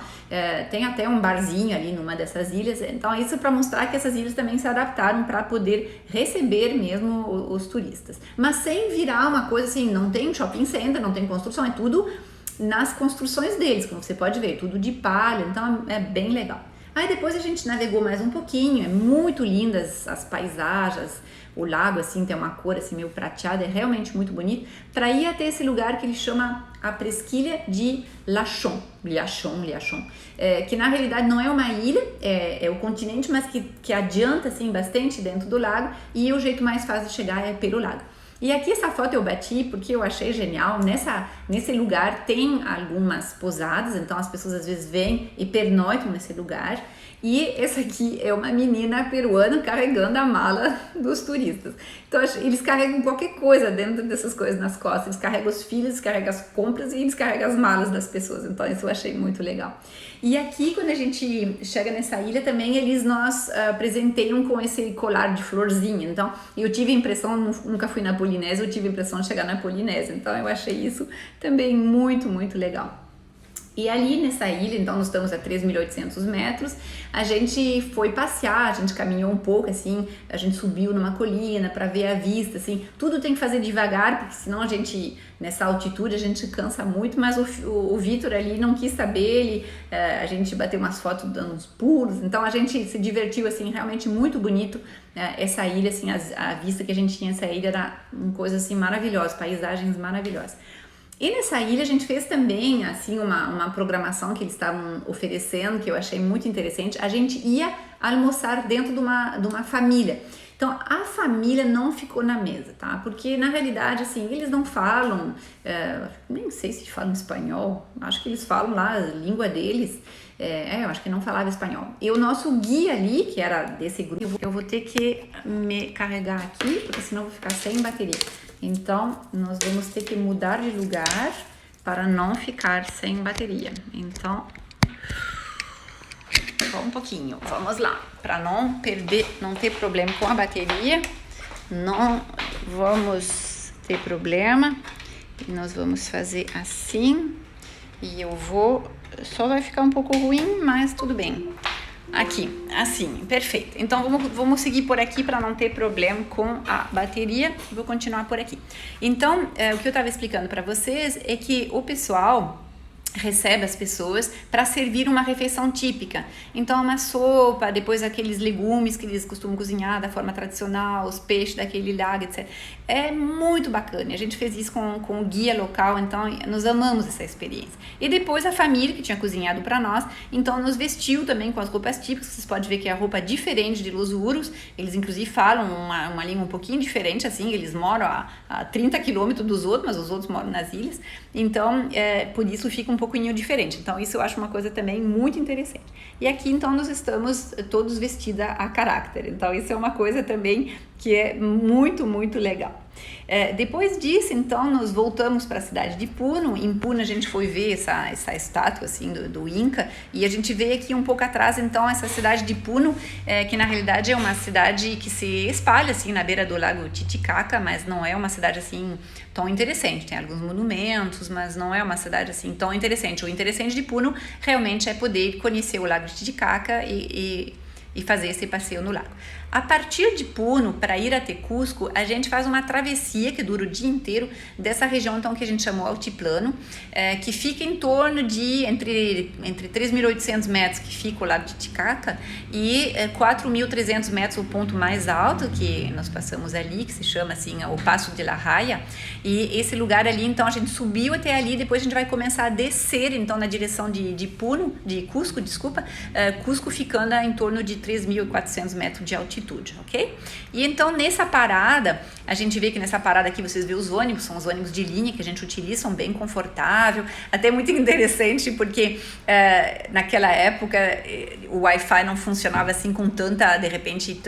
tem até um barzinho ali numa dessas ilhas. Então, isso para mostrar que essas ilhas também se adaptaram para poder receber mesmo os turistas. Mas sem virar uma coisa assim, não tem shopping center, não tem construção, é tudo nas construções deles, como você pode ver, tudo de palha, então é bem legal. Aí depois a gente navegou mais um pouquinho, é muito lindas as paisagens, o lago assim tem uma cor assim meio prateada, é realmente muito bonito, para ir até esse lugar que ele chama a presqu'île de Liachon, que na realidade não é uma ilha, é o continente, mas que adianta assim bastante dentro do lago, e o jeito mais fácil de chegar é pelo lago. E aqui essa foto eu bati porque eu achei genial. Nesse lugar tem algumas pousadas, então as pessoas às vezes vêm e pernoitam nesse lugar. E essa aqui é uma menina peruana carregando a mala dos turistas. Então eles carregam qualquer coisa dentro dessas coisas nas costas. Eles carregam os filhos, eles carregam as compras e eles carregam as malas das pessoas. Então isso eu achei muito legal. E aqui quando a gente chega nessa ilha também eles nos presenteiam com esse colar de florzinha. Então eu tive a impressão, nunca fui na Polinésia, eu tive a impressão de chegar na Polinésia. Então eu achei isso também muito, muito legal. E ali nessa ilha, então nós estamos a 3.800 metros, a gente foi passear, a gente caminhou um pouco assim, a gente subiu numa colina para ver a vista, assim, tudo tem que fazer devagar, porque senão a gente, nessa altitude, a gente cansa muito, mas o Vitor ali não quis saber, a gente bateu umas fotos dando uns pulos, então a gente se divertiu assim, realmente muito bonito, essa ilha, assim, a vista que a gente tinha nessa ilha era uma coisa assim maravilhosa, paisagens maravilhosas. E nessa ilha a gente fez também assim uma programação que eles estavam oferecendo, que eu achei muito interessante. A gente ia almoçar dentro de uma família. Então a família não ficou na mesa, tá? Porque na realidade assim, eles não falam, nem sei se falam espanhol, acho que eles falam lá a língua deles. Eu acho que não falava espanhol. E o nosso guia ali, que era desse grupo, eu vou ter que me carregar aqui, porque senão eu vou ficar sem bateria. Então, nós vamos ter que mudar de lugar para não ficar sem bateria. Então, só um pouquinho, vamos lá. Para não ter problema com a bateria, não vamos ter problema. E nós vamos fazer assim. E só vai ficar um pouco ruim, mas tudo bem. Aqui, assim, perfeito. Então vamos seguir por aqui para não ter problema com a bateria. Vou continuar por aqui. Então, o que eu estava explicando para vocês é que o pessoal recebe as pessoas para servir uma refeição típica. Então, uma sopa, depois aqueles legumes que eles costumam cozinhar da forma tradicional, os peixes daquele lago, etc. É muito bacana. A gente fez isso com o guia local, então nós amamos essa experiência. E depois a família que tinha cozinhado para nós, então nos vestiu também com as roupas típicas. Vocês podem ver que é a roupa diferente de Los Uros. Eles inclusive falam uma língua um pouquinho diferente, assim, eles moram a 30 quilômetros dos outros, mas os outros moram nas ilhas. Então, por isso fica um pouquinho diferente. Então, isso eu acho uma coisa também muito interessante. E aqui, então, nós estamos todos vestidos a caráter. Então, isso é uma coisa também que é muito, muito legal. Depois disso, então, nós voltamos para a cidade de Puno. Em Puno, a gente foi ver essa estátua, assim, do Inca. E a gente vê aqui um pouco atrás, então, essa cidade de Puno, que na realidade é uma cidade que se espalha, assim, na beira do lago Titicaca, mas não é uma cidade, assim, tão interessante. Tem alguns monumentos, mas não é uma cidade, assim, tão interessante. O interessante de Puno realmente é poder conhecer o lago Titicaca e fazer esse passeio no lago. A partir de Puno, para ir até Cusco, a gente faz uma travessia que dura o dia inteiro dessa região então, que a gente chamou Altiplano, que fica em torno de entre 3.800 metros, que fica o lago Titicaca, e 4.300 metros, o ponto mais alto que nós passamos ali, que se chama assim o Passo de la Raya. E esse lugar ali, então, a gente subiu até ali, depois a gente vai começar a descer então na direção de Cusco, Cusco ficando em torno de 3.400 metros de altitude. Ok? E então nessa parada, a gente vê que nessa parada aqui vocês vê os ônibus, são os ônibus de linha que a gente utiliza, são bem confortável, até muito interessante porque naquela época o Wi-Fi não funcionava assim com tanta, de repente,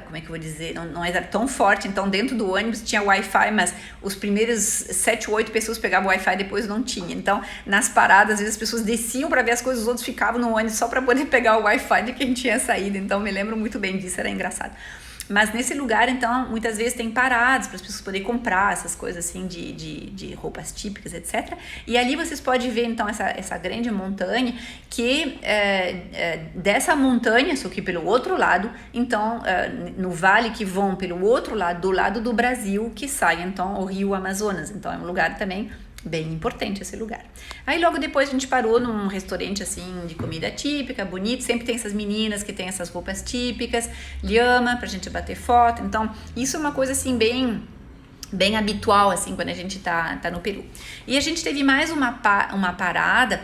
como é que eu vou dizer, não era tão forte, então dentro do ônibus tinha Wi-Fi, mas os primeiros 7 ou 8 pessoas pegavam Wi-Fi, depois não tinha. Então nas paradas, às vezes as pessoas desciam para ver as coisas, os outros ficavam no ônibus só para poder pegar o Wi-Fi de quem tinha saído. Então me lembro muito bem disso, era engraçado. Mas nesse lugar, então, muitas vezes tem paradas para as pessoas poderem comprar essas coisas assim de roupas típicas, etc. E ali vocês podem ver, então, essa grande montanha, que dessa montanha, só que pelo outro lado, então, no vale que vão pelo outro lado, do lado do Brasil, que sai, então, o rio Amazonas. Então, é um lugar também bem importante esse lugar. Aí logo depois a gente parou num restaurante assim de comida típica, bonito, sempre tem essas meninas que tem essas roupas típicas, lhama pra gente bater foto. Então, isso é uma coisa assim bem habitual assim quando a gente tá no Peru. E a gente teve mais uma parada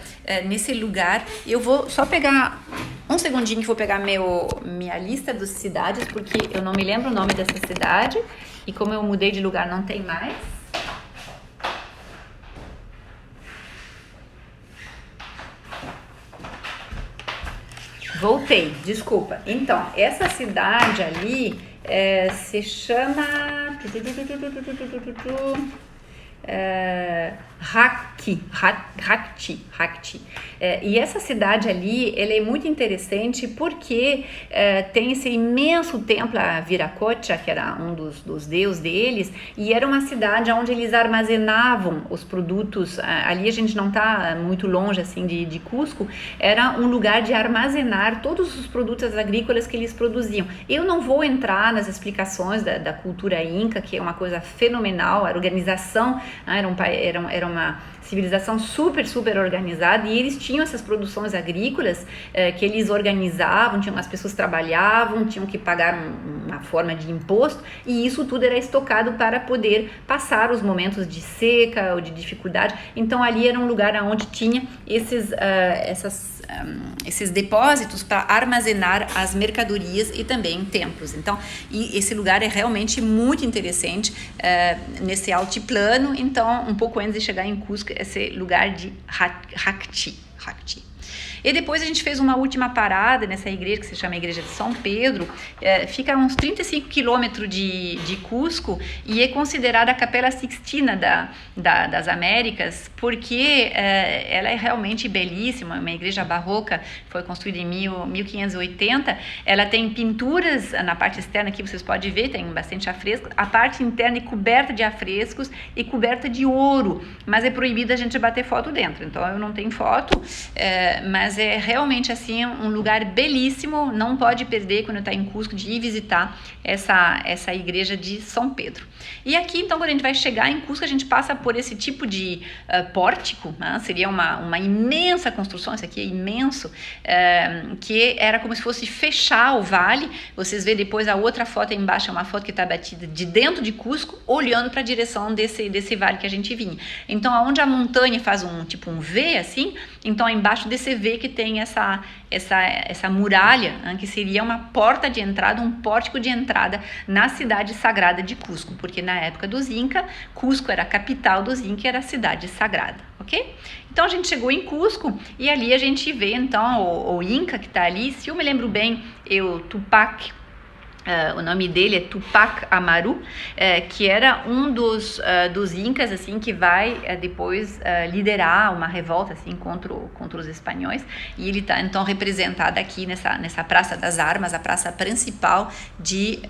nesse lugar. Eu vou só pegar um segundinho que vou pegar minha lista das cidades, porque eu não me lembro o nome dessa cidade e como eu mudei de lugar não tem mais. Voltei, desculpa. Então, essa cidade ali se chama Rakti. E essa cidade ali, ela é muito interessante porque tem esse imenso templo a Viracocha, que era um dos deuses deles, e era uma cidade onde eles armazenavam os produtos. Ali a gente não está muito longe assim de Cusco, era um lugar de armazenar todos os produtos agrícolas que eles produziam. Eu não vou entrar nas explicações da cultura inca, que é uma coisa fenomenal, a organização era uma civilização super organizada, e eles tinham essas produções agrícolas que eles organizavam, as pessoas trabalhavam, tinham que pagar uma forma de imposto, e isso tudo era estocado para poder passar os momentos de seca ou de dificuldade. Então ali era um lugar onde tinha esses depósitos para armazenar as mercadorias e também templos. Então, esse lugar é realmente muito interessante nesse altiplano. Então, um pouco antes de chegar em Cusco, esse lugar de Rakti. E depois a gente fez uma última parada nessa igreja que se chama Igreja de São Pedro, fica a uns 35 quilômetros de Cusco e é considerada a Capela Sixtina das Américas, porque ela é realmente belíssima, uma igreja barroca, foi construída em 1580, ela tem pinturas na parte externa que vocês podem ver, tem bastante afrescos, a parte interna é coberta de afrescos e coberta de ouro, mas é proibido a gente bater foto dentro, então eu não tenho foto, mas é realmente assim um lugar belíssimo, não pode perder quando está em Cusco de ir visitar essa igreja de São Pedro. E aqui então quando a gente vai chegar em Cusco a gente passa por esse tipo de pórtico, né? Seria uma imensa construção, esse aqui é imenso, que era como se fosse fechar o vale. Vocês vê depois a outra foto aí embaixo, é uma foto que está batida de dentro de Cusco, olhando para a direção desse vale que a gente vinha. Então aonde a montanha faz um V assim, então embaixo desse V que tem essa muralha, né, que seria uma porta de entrada, um pórtico de entrada na cidade sagrada de Cusco, porque na época dos Inca, Cusco era a capital dos Inca e era a cidade sagrada, ok? Então a gente chegou em Cusco e ali a gente vê então o Inca que está ali, se eu me lembro bem, o Tupac, o nome dele é Tupac Amaru, que era um dos incas assim que vai depois liderar uma revolta assim contra os espanhóis, e ele está então representado aqui nessa Praça das Armas, a praça principal de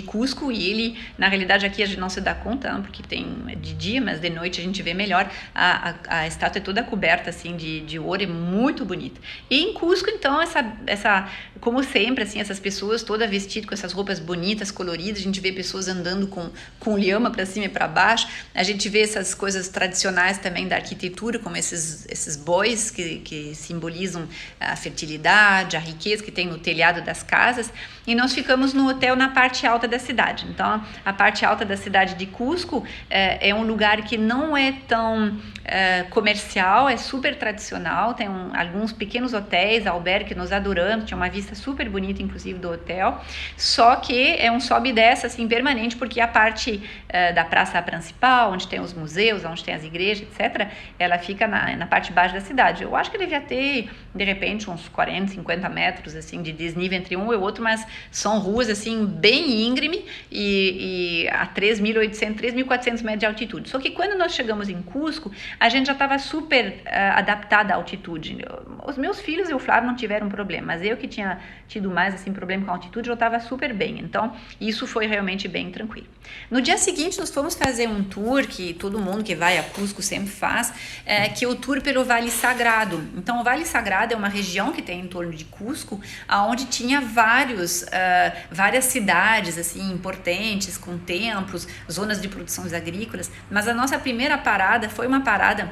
Cusco, e ele na realidade aqui a gente não se dá conta, não, porque tem de dia, mas de noite a gente vê melhor, a estátua é toda coberta assim de ouro, é muito bonita. E em Cusco então essa como sempre assim, essas pessoas todas vestido com essas roupas bonitas, coloridas, a gente vê pessoas andando com lhama para cima e para baixo, a gente vê essas coisas tradicionais também da arquitetura, como esses bois que simbolizam a fertilidade, a riqueza que tem no telhado das casas, e nós ficamos no hotel na parte alta da cidade. Então, a parte alta da cidade de Cusco é um lugar que não é tão comercial, é super tradicional, tem alguns pequenos hotéis, albergue que nós adoramos, tinha uma vista super bonita, inclusive, do hotel, só que é um sobe e desce assim permanente, porque a parte da praça principal, onde tem os museus, onde tem as igrejas, etc., ela fica na parte baixa da cidade. Eu acho que devia ter, de repente, uns 40, 50 metros assim de desnível entre um e o outro, mas São ruas assim bem íngreme e a 3.800, 3.400 metros de altitude. Só que quando nós chegamos em Cusco, a gente já estava super adaptada à altitude. Os meus filhos e o Flávio não tiveram problema, mas eu que tinha tido mais assim problema com a altitude, eu estava super bem. Então, isso foi realmente bem tranquilo. No dia seguinte, nós fomos fazer um tour que todo mundo que vai a Cusco sempre faz, que é o tour pelo Vale Sagrado. Então, o Vale Sagrado é uma região que tem em torno de Cusco, onde tinha várias cidades assim importantes, com templos, zonas de produções agrícolas, mas a nossa primeira parada foi uma parada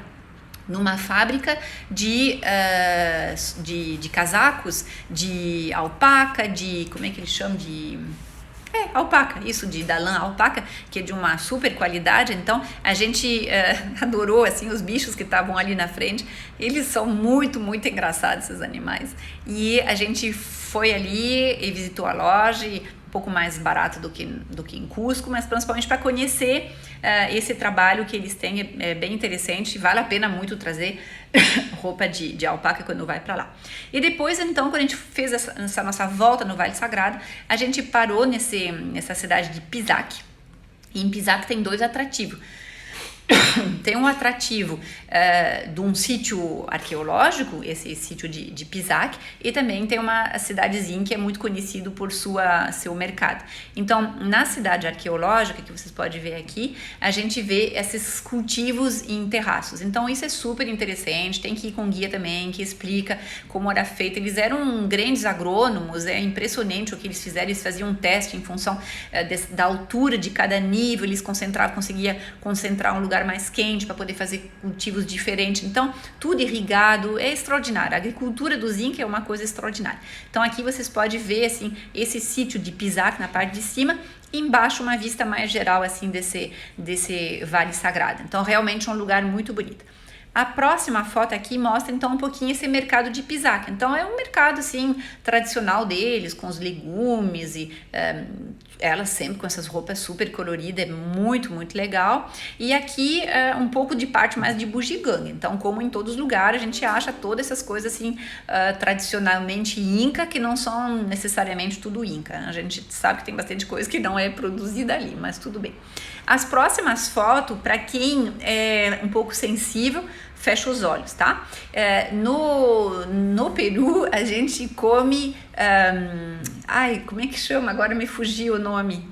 numa fábrica de casacos, de alpaca, como é que eles chamam, alpaca, da lã alpaca, que é de uma super qualidade. Então a gente adorou assim os bichos que estavam ali na frente. Eles são muito, muito engraçados, esses animais. E a gente foi ali e visitou a loja, um pouco mais barato do que em Cusco, mas principalmente para conhecer esse trabalho que eles têm. É bem interessante, vale a pena muito trazer roupa de alpaca quando vai para lá. E depois, então, quando a gente fez essa nossa volta no Vale Sagrado, a gente parou nessa cidade de Pisac. E em Pisac tem 2 atrativos. Tem um atrativo de um sítio arqueológico, esse sítio de Pisac, e também tem uma cidadezinha que é muito conhecido por seu mercado. Então, na cidade arqueológica, que vocês podem ver aqui, a gente vê esses cultivos em terraços. Então, isso é super interessante, tem que ir com guia também, que explica como era feito. Eles eram grandes agrônomos, é impressionante o que eles fizeram, eles faziam um teste em função da altura de cada nível, eles conseguia concentrar um lugar mais quente para poder fazer cultivos diferentes. Então, tudo irrigado, é extraordinário. A agricultura dos Incas é uma coisa extraordinária. Então, aqui vocês podem ver assim esse sítio de Pisac na parte de cima, e embaixo uma vista mais geral assim desse Vale Sagrado. Então, realmente é um lugar muito bonito. A próxima foto aqui mostra então um pouquinho esse mercado de Pisac. Então é um mercado assim tradicional deles, com os legumes e ela sempre com essas roupas super coloridas, é muito, muito legal. E aqui um pouco de parte mais de bugiganga. Então, como em todos os lugares, a gente acha todas essas coisas assim tradicionalmente inca, que não são necessariamente tudo inca. A gente sabe que tem bastante coisa que não é produzida ali, mas tudo bem. As próximas fotos, para quem é um pouco sensível, fecha os olhos, tá? No Peru, a gente come... como é que chama? Agora me fugiu o nome.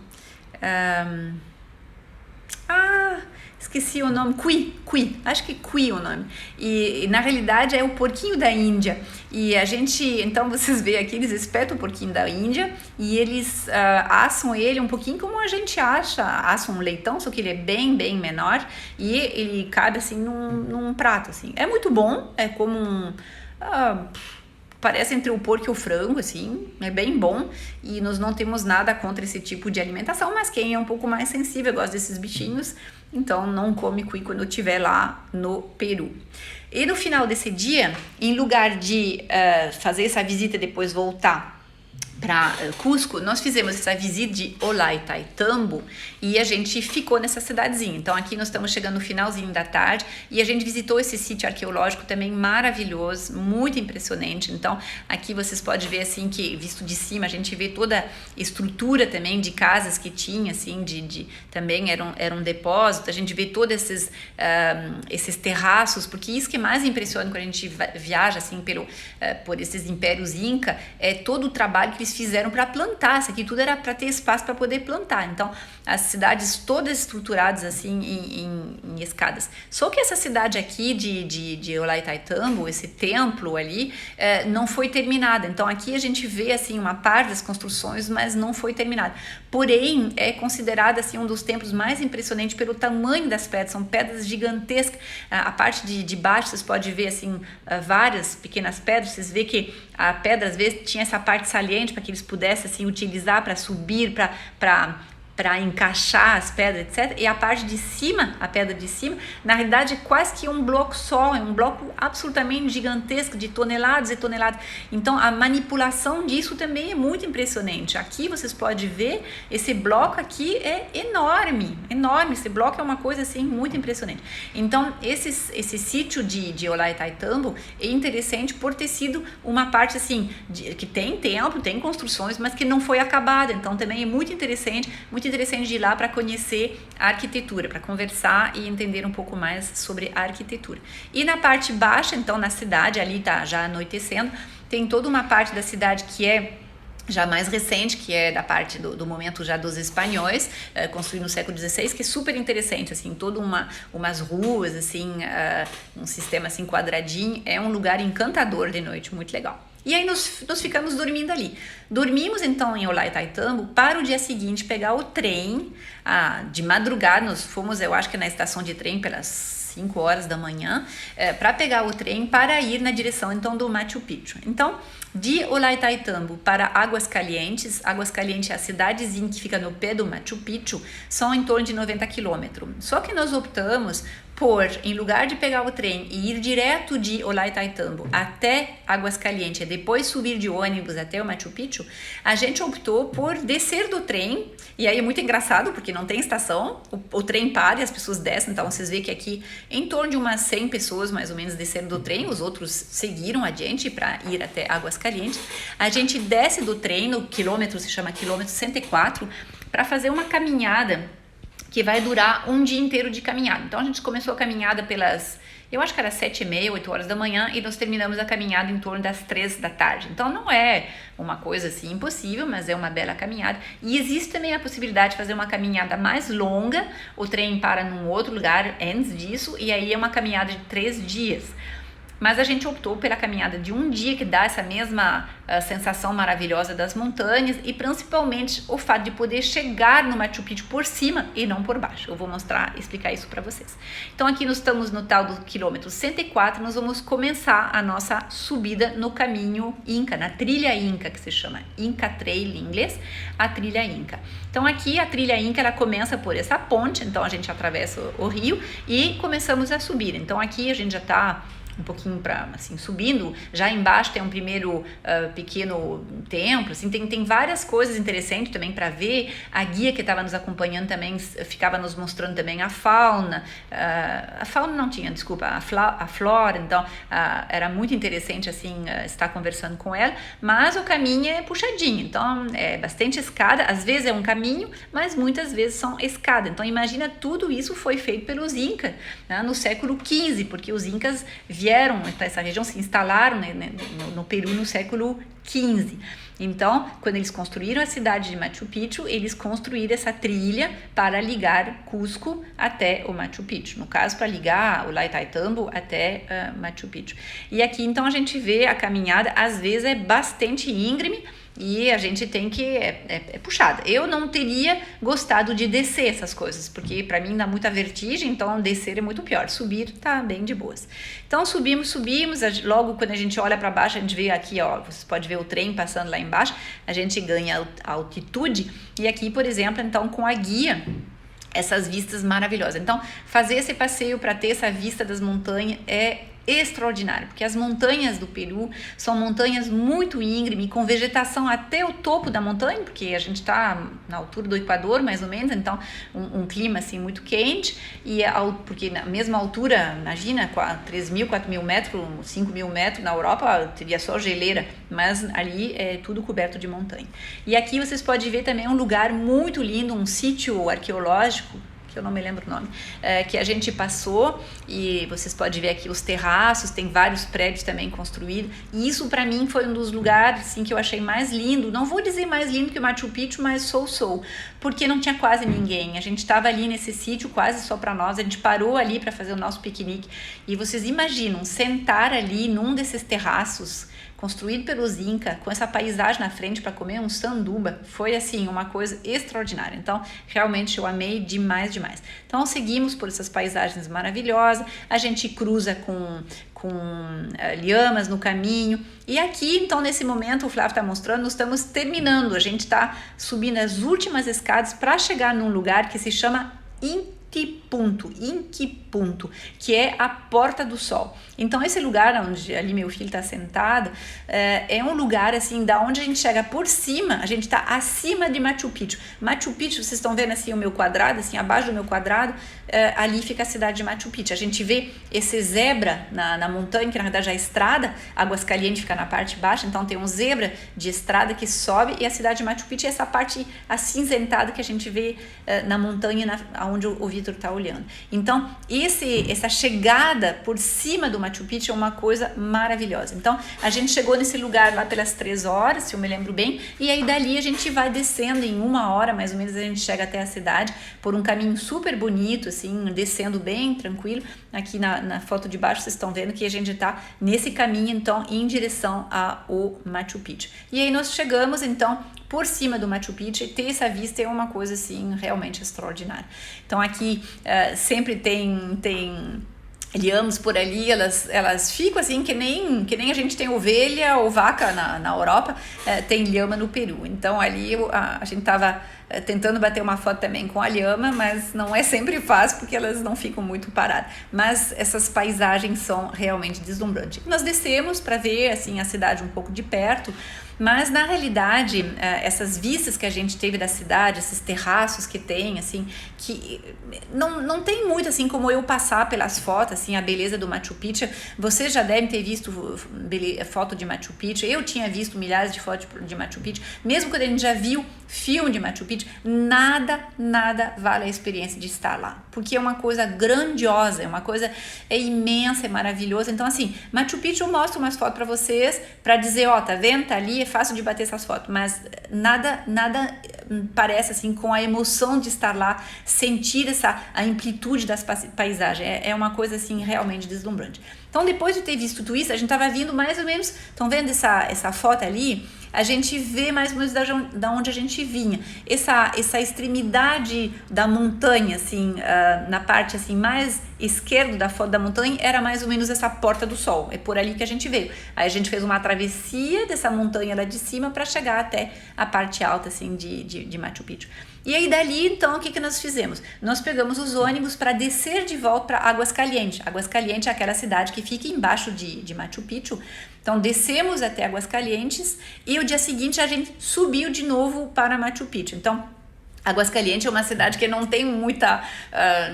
Esqueci o nome, cuy, acho que cuy é o nome. E na realidade é o porquinho da Índia. E a gente, então vocês veem aqui, eles espetam o porquinho da Índia e eles assam ele um pouquinho como a gente assam um leitão, só que ele é bem, bem menor e ele cabe assim num prato, assim. É muito bom, é como parece entre o porco e o frango, assim, é bem bom e nós não temos nada contra esse tipo de alimentação, mas quem é um pouco mais sensível, gosta desses bichinhos, então não come cuy quando eu estiver lá no Peru. E no final desse dia, em lugar de fazer essa visita e depois voltar para Cusco, nós fizemos essa visita de Ollantaytambo e a gente ficou nessa cidadezinha. Então aqui nós estamos chegando no finalzinho da tarde e a gente visitou esse sítio arqueológico também maravilhoso, muito impressionante. Então aqui vocês podem ver assim que visto de cima a gente vê toda a estrutura também de casas que tinha assim também era um depósito. A gente vê todos esses terraços, porque isso que é mais impressionante quando a gente viaja assim por esses impérios inca, é todo o trabalho que eles fizeram para plantar. Isso aqui tudo era para ter espaço para poder plantar. Então as cidades todas estruturadas assim em escadas. Só que essa cidade aqui de Ollantaytambo, esse templo ali, não foi terminada. Então aqui a gente vê assim uma parte das construções, mas não foi terminada. Porém, é considerada assim um dos templos mais impressionantes pelo tamanho das pedras. São pedras gigantescas. A parte de baixo vocês podem ver assim várias pequenas pedras. Vocês vê que a pedra às vezes tinha essa parte saliente para que eles pudessem assim utilizar para subir, para para encaixar as pedras, etc. E a parte de cima, a pedra de cima, na realidade é quase que um bloco só, é um bloco absolutamente gigantesco de toneladas e toneladas. Então a manipulação disso também é muito impressionante. Aqui vocês podem ver, esse bloco aqui é enorme, enorme. Esse bloco é uma coisa assim muito impressionante. Então esse sítio de Ollantaytambo é interessante por ter sido uma parte assim, que tem templo, tem construções, mas que não foi acabada. Então também é muito interessante de ir lá para conhecer a arquitetura, para conversar e entender um pouco mais sobre a arquitetura. E na parte baixa, então na cidade, ali tá já anoitecendo, tem toda uma parte da cidade que é já mais recente, que é da parte do momento já dos espanhóis, construído no século XVI, que é super interessante, assim, toda umas ruas, assim, um sistema assim quadradinho, é um lugar encantador de noite, muito legal. E aí nós ficamos dormindo ali. Dormimos então em Ollantaytambo para o dia seguinte pegar o trem, de madrugada, nós fomos, eu acho que na estação de trem pelas 5 horas da manhã, para pegar o trem para ir na direção então do Machu Picchu. Então, de Ollantaytambo para Águas Calientes é a cidadezinha que fica no pé do Machu Picchu, são em torno de 90 quilômetros. Só que nós optamos por, em lugar de pegar o trem e ir direto de Ollantaytambo até Águas Calientes e depois subir de ônibus até o Machu Picchu, a gente optou por descer do trem, e aí é muito engraçado porque não tem estação, o trem para e as pessoas descem, então vocês veem que aqui em torno de umas 100 pessoas mais ou menos desceram do trem, os outros seguiram adiante para ir até Águas Calientes. A gente desce do trem, no quilômetro, se chama quilômetro 104, para fazer uma caminhada que vai durar um dia inteiro de caminhada. Então a gente começou a caminhada pelas, eu acho que era 7h30, 8 horas da manhã, e nós terminamos a caminhada em torno das 3 da tarde. Então não é uma coisa assim impossível, mas é uma bela caminhada. E existe também a possibilidade de fazer uma caminhada mais longa, o trem para num outro lugar antes disso, e aí é uma caminhada de 3 dias. Mas a gente optou pela caminhada de um dia, que dá essa mesma sensação maravilhosa das montanhas, e principalmente o fato de poder chegar no Machu Picchu por cima e não por baixo. Eu vou explicar isso para vocês. Então aqui nós estamos no tal do quilômetro 104, nós vamos começar a nossa subida no caminho Inca, na trilha Inca, que se chama Inca Trail em inglês, a trilha Inca. Então aqui a trilha Inca, ela começa por essa ponte, então a gente atravessa o rio e começamos a subir. Então aqui a gente já está um pouquinho para assim subindo, já embaixo tem um primeiro pequeno templo, assim, tem várias coisas interessantes também para ver. A guia que estava nos acompanhando também ficava nos mostrando também a fauna não tinha, desculpa, a flora, então era muito interessante assim estar conversando com ela, mas o caminho é puxadinho, então é bastante escada, às vezes é um caminho, mas muitas vezes são escadas. Então imagina, tudo isso foi feito pelos Incas, né, no século XV, porque os Incas vieram para essa região, se instalaram, né, no Peru no século XV. Então, quando eles construíram a cidade de Machu Picchu, eles construíram essa trilha para ligar Cusco até o Machu Picchu. No caso, para ligar o Ollantaytambo até Machu Picchu. E aqui, então, a gente vê a caminhada, às vezes é bastante íngreme, e a gente tem que é puxada. Eu não teria gostado de descer essas coisas, porque para mim dá muita vertigem, então descer é muito pior. Subir tá bem de boas. Então subimos, logo quando a gente olha para baixo, a gente vê aqui, ó, você pode ver o trem passando lá embaixo, a gente ganha altitude, e aqui, por exemplo, então com a guia, essas vistas maravilhosas. Então, fazer esse passeio para ter essa vista das montanhas é extraordinário, porque as montanhas do Peru são montanhas muito íngremes, com vegetação até o topo da montanha, porque a gente está na altura do Equador, mais ou menos, então um clima assim muito quente, e porque na mesma altura, imagina, 3.000, 4.000 metros, 5.000 metros, na Europa teria só geleira, mas ali é tudo coberto de montanha. E aqui vocês podem ver também um lugar muito lindo, um sítio arqueológico, que eu não me lembro o nome, que a gente passou, e vocês podem ver aqui os terraços, tem vários prédios também construídos, e isso para mim foi um dos lugares assim, que eu achei mais lindo, não vou dizer mais lindo que o Machu Picchu, mas porque não tinha quase ninguém, a gente estava ali nesse sítio quase só para nós, a gente parou ali para fazer o nosso piquenique, e vocês imaginam sentar ali num desses terraços, construído pelos Inca, com essa paisagem na frente para comer um sanduba, foi assim uma coisa extraordinária. Então, realmente eu amei demais, demais. Então, seguimos por essas paisagens maravilhosas, a gente cruza com lhamas no caminho. E aqui, então, nesse momento, o Flávio está mostrando, nós estamos terminando, a gente está subindo as últimas escadas para chegar num lugar que se chama Inquipunto, que é a Porta do Sol. Então esse lugar onde ali meu filho está sentado é um lugar assim, da onde a gente chega por cima, a gente está acima de Machu Picchu. Machu Picchu, vocês estão vendo assim o meu quadrado, assim abaixo do meu quadrado, ali fica a cidade de Machu Picchu. A gente vê esse zebra na montanha, que na verdade é a estrada, Aguascalientes fica na parte baixa, então tem um zebra de estrada que sobe, e a cidade de Machu Picchu é essa parte acinzentada que a gente vê na montanha, onde o Vitor está olhando. Então, essa chegada por cima do Machu Picchu é uma coisa maravilhosa. Então, a gente chegou nesse lugar lá pelas 3 horas, se eu me lembro bem, e aí dali a gente vai descendo em 1 hora, mais ou menos, a gente chega até a cidade, por um caminho super bonito, assim, descendo bem tranquilo. Aqui na foto de baixo vocês estão vendo que a gente está nesse caminho, então, em direção ao Machu Picchu. E aí nós chegamos, então, por cima do Machu Picchu, e ter essa vista é uma coisa, assim, realmente extraordinária. Então, aqui sempre tem lhamas por ali, elas ficam assim que nem a gente tem ovelha ou vaca na Europa, tem lhama no Peru. Então ali a gente estava tentando bater uma foto também com a lhama, mas não é sempre fácil porque elas não ficam muito paradas. Mas essas paisagens são realmente deslumbrantes. Nós descemos para ver assim a cidade um pouco de perto, mas na realidade essas vistas que a gente teve da cidade, esses terraços que tem, assim, que não tem muito assim como eu passar pelas fotos, assim, a beleza do Machu Picchu. Vocês já devem ter visto foto de Machu Picchu, eu tinha visto milhares de fotos de Machu Picchu, mesmo quando a gente já viu filme de Machu Picchu, nada vale a experiência de estar lá, porque é uma coisa grandiosa, é uma coisa imensa, é maravilhosa. Então assim, Machu Picchu eu mostro umas fotos para vocês, para dizer, ó, tá vendo, tá ali, é fácil de bater essas fotos, mas nada parece assim com a emoção de estar lá, sentir a amplitude das paisagens, é uma coisa assim realmente deslumbrante. Então depois de ter visto tudo isso, a gente estava vindo mais ou menos, estão vendo essa foto ali? A gente vê mais ou menos da onde a gente vinha, essa extremidade da montanha, assim, na parte assim mais esquerda da foto da montanha, era mais ou menos essa Porta do Sol, é por ali que a gente veio. Aí a gente fez uma travessia dessa montanha lá de cima para chegar até a parte alta, assim, de Machu Picchu. E aí dali, então, o que nós fizemos? Nós pegamos os ônibus para descer de volta para Aguascalientes. Aguascalientes é aquela cidade que fica embaixo de Machu Picchu. Então descemos até Aguascalientes e o dia seguinte a gente subiu de novo para Machu Picchu. Então Aguascalientes é uma cidade que não tem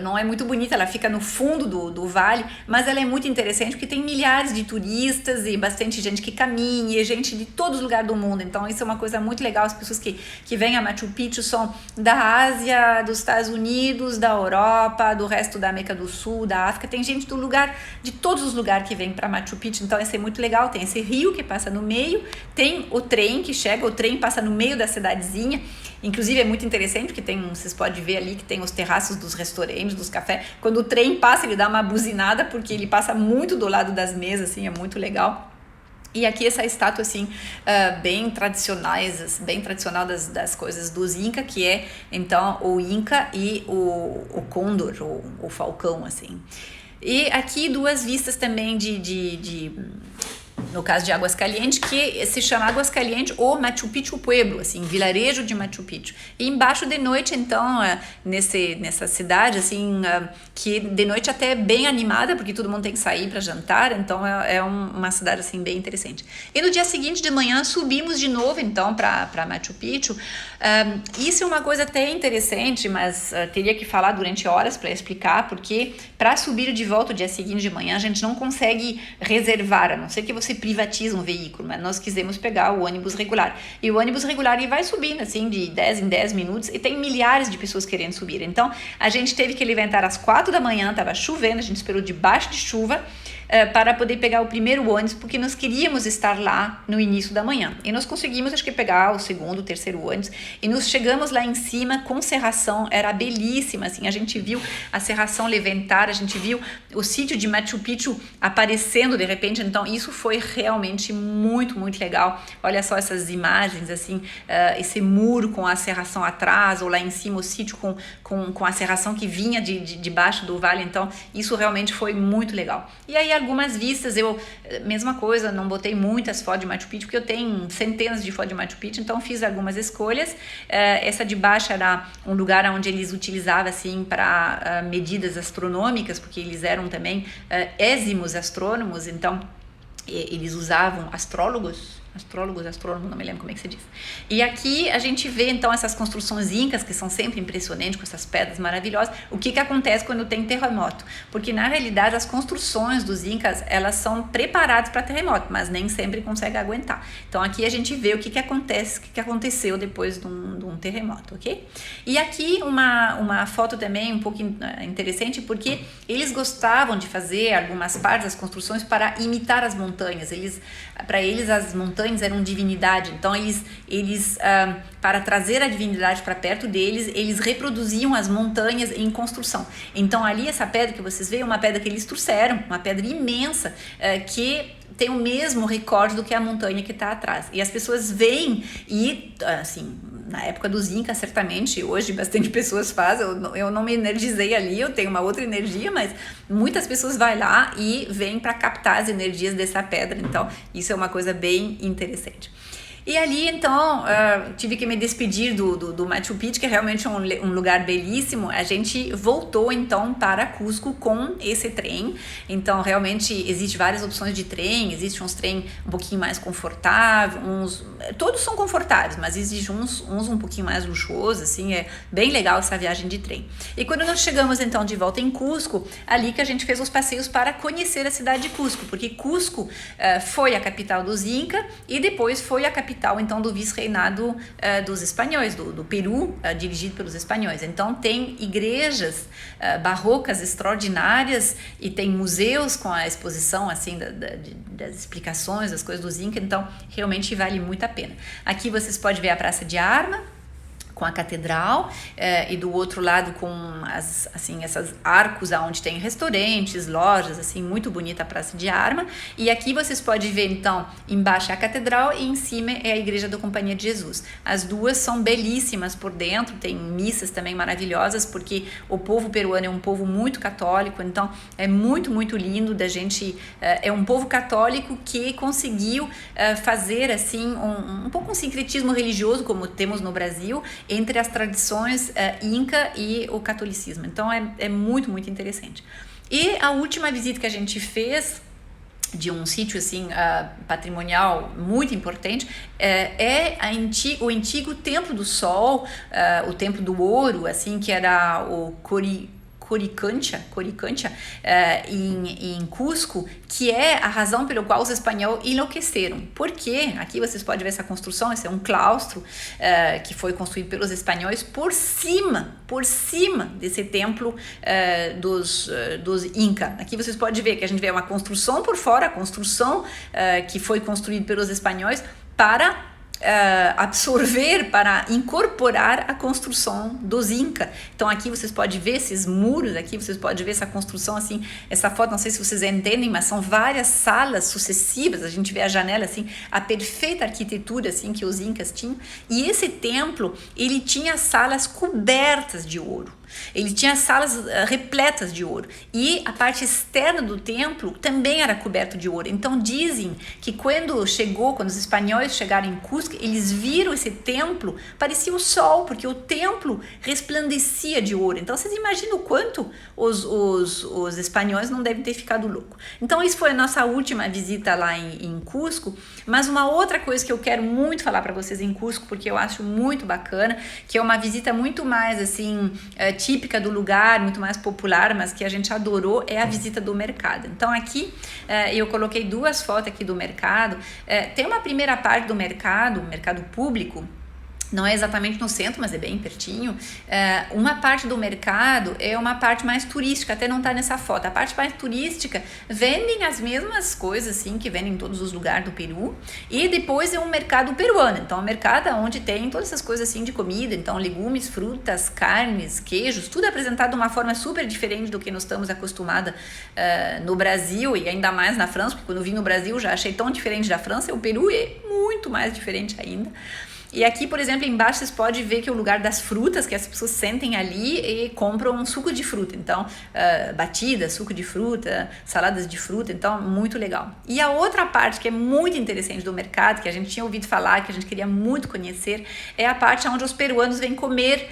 não é muito bonita, ela fica no fundo do vale, mas ela é muito interessante porque tem milhares de turistas e bastante gente que caminha, gente de todos os lugares do mundo. Então isso é uma coisa muito legal. As pessoas que vêm a Machu Picchu são da Ásia, dos Estados Unidos, da Europa, do resto da América do Sul, da África. Tem gente de todos os lugares que vem para Machu Picchu. Então isso é muito legal. Tem esse rio que passa no meio, tem o trem que chega, o trem passa no meio da cidadezinha. Inclusive é muito interessante porque vocês podem ver ali que tem os terraços dos restaurantes, dos cafés. Quando o trem passa, ele dá uma buzinada porque ele passa muito do lado das mesas, assim, é muito legal. E aqui essa estátua assim, bem tradicional das coisas dos Inca, que é então o Inca e o Condor, o falcão, assim. E aqui 2 vistas também no caso de Aguascalientes, que se chama Aguascalientes ou Machu Picchu Pueblo, assim, vilarejo de Machu Picchu. E embaixo de noite, então, nessa cidade, assim, que de noite até é bem animada, porque todo mundo tem que sair para jantar, então é uma cidade, assim, bem interessante. E no dia seguinte de manhã subimos de novo, então, para Machu Picchu. Isso é uma coisa até interessante, mas teria que falar durante horas para explicar, porque para subir de volta o dia seguinte de manhã, a gente não consegue reservar, a não ser que você privatiza um veículo, mas nós quisemos pegar o ônibus regular. E o ônibus regular ele vai subindo, assim, de 10 em 10 minutos, e tem milhares de pessoas querendo subir. Então, a gente teve que levantar às 4 da manhã, estava chovendo, a gente esperou debaixo de chuva, para poder pegar o primeiro ônibus, porque nós queríamos estar lá no início da manhã. E nós conseguimos, acho que, pegar o segundo, o terceiro ônibus, e nós chegamos lá em cima com serração, era belíssima, assim, a gente viu a serração levantar, a gente viu o sítio de Machu Picchu aparecendo de repente, então isso foi realmente muito, muito legal. Olha só essas imagens, assim, esse muro com a serração atrás, ou lá em cima o sítio com a serração que vinha de baixo do vale. Então, isso realmente foi muito legal. E aí, algumas vistas, mesma coisa, não botei muitas fotos de Machu Picchu, porque eu tenho centenas de fotos de Machu Picchu, então fiz algumas escolhas. Essa de baixo era um lugar onde eles utilizavam, assim, para medidas astronômicas, porque eles eram também ésimos astrônomos, então eles usavam astrônomos, não me lembro como é que se diz. E aqui a gente vê então essas construções incas, que são sempre impressionantes, com essas pedras maravilhosas. O que acontece quando tem terremoto? Porque na realidade as construções dos incas, elas são preparadas para terremoto, mas nem sempre conseguem aguentar. Então aqui a gente vê o que acontece, o que aconteceu depois de um terremoto, ok? E aqui uma foto também um pouco interessante, porque eles gostavam de fazer algumas partes das construções para imitar as montanhas. Para eles as montanhas eram divindade, então eles para trazer a divindade para perto deles, eles reproduziam as montanhas em construção. Então ali essa pedra que vocês veem é uma pedra que eles trouxeram, uma pedra imensa, que tem o mesmo recorde do que a montanha que está atrás. E as pessoas veem e, assim, na época dos Incas, certamente, hoje bastante pessoas fazem, eu não me energizei ali, eu tenho uma outra energia, mas muitas pessoas vão lá e vêm para captar as energias dessa pedra, então isso é uma coisa bem interessante. E ali, então, tive que me despedir do Machu Picchu, que é realmente um lugar belíssimo. A gente voltou, então, para Cusco com esse trem. Então, realmente, existem várias opções de trem. Existem uns trem um pouquinho mais confortáveis, todos são confortáveis, mas existem uns um pouquinho mais luxuosos, assim, é bem legal essa viagem de trem. E quando nós chegamos, então, de volta em Cusco, ali que a gente fez os passeios para conhecer a cidade de Cusco, porque Cusco foi a capital dos Incas e depois foi a capital, então, do vice-reinado dos espanhóis, do Peru, dirigido pelos espanhóis. Então, tem igrejas barrocas extraordinárias e tem museus com a exposição, assim, das explicações, das coisas dos Incas. Então, realmente vale muito a pena. Aqui vocês podem ver a Praça de Armas, com a catedral, e do outro lado com essas arcos onde tem restaurantes, lojas, assim, muito bonita a Praça de Armas. E aqui vocês podem ver, então, embaixo é a catedral e em cima é a Igreja da Companhia de Jesus. As duas são belíssimas por dentro, tem missas também maravilhosas, porque o povo peruano é um povo muito católico, então é muito, muito lindo da gente, é um povo católico que conseguiu fazer, assim, um pouco um sincretismo religioso, como temos no Brasil, entre as tradições Inca e o catolicismo. Então é muito, muito interessante. E a última visita que a gente fez de um sítio assim patrimonial muito importante é o antigo Templo do Sol, o Templo do Ouro, assim, que era o Coricancha, em Cusco, que é a razão pelo qual os espanhóis enlouqueceram. Por quê? Aqui vocês podem ver essa construção, esse é um claustro que foi construído pelos espanhóis por cima desse templo dos Inca. Aqui vocês podem ver que a gente vê uma construção por fora, a construção que foi construída pelos espanhóis para absorver, para incorporar a construção dos Incas. Então aqui vocês podem ver esses muros, aqui vocês podem ver essa construção, assim, essa foto, não sei se vocês entendem, mas são várias salas sucessivas, a gente vê a janela, assim, a perfeita arquitetura, assim, que os Incas tinham. E esse templo, ele tinha salas cobertas de ouro. Ele tinha salas repletas de ouro e a parte externa do templo também era coberto de ouro. Então dizem que quando os espanhóis chegaram em Cusco, eles viram esse templo, parecia o sol, porque o templo resplandecia de ouro. Então vocês imaginam o quanto os espanhóis não devem ter ficado loucos. Então isso foi a nossa última visita lá em Cusco. Mas uma outra coisa que eu quero muito falar para vocês em Cusco, porque eu acho muito bacana, que é uma visita muito mais assim típica do lugar, muito mais popular, mas que a gente adorou, é a visita do mercado. Então aqui eu coloquei duas fotos aqui do mercado. Tem uma primeira parte do mercado público, não é exatamente no centro, mas é bem pertinho. Uma parte do mercado é uma parte mais turística, até não tá nessa foto. A parte mais turística vendem as mesmas coisas assim que vendem em todos os lugares do Peru, e depois é um mercado peruano, então é um mercado onde tem todas essas coisas assim de comida, então legumes, frutas, carnes, queijos, tudo apresentado de uma forma super diferente do que nós estamos acostumados no Brasil, e ainda mais na França, porque quando eu vim no Brasil já achei tão diferente da França, o Peru é muito mais diferente ainda. E aqui, por exemplo, embaixo vocês podem ver que é o lugar das frutas, que as pessoas sentem ali e compram um suco de fruta. Então, batida, suco de fruta, saladas de fruta, então muito legal. E a outra parte que é muito interessante do mercado, que a gente tinha ouvido falar, que a gente queria muito conhecer, é a parte onde os peruanos vêm comer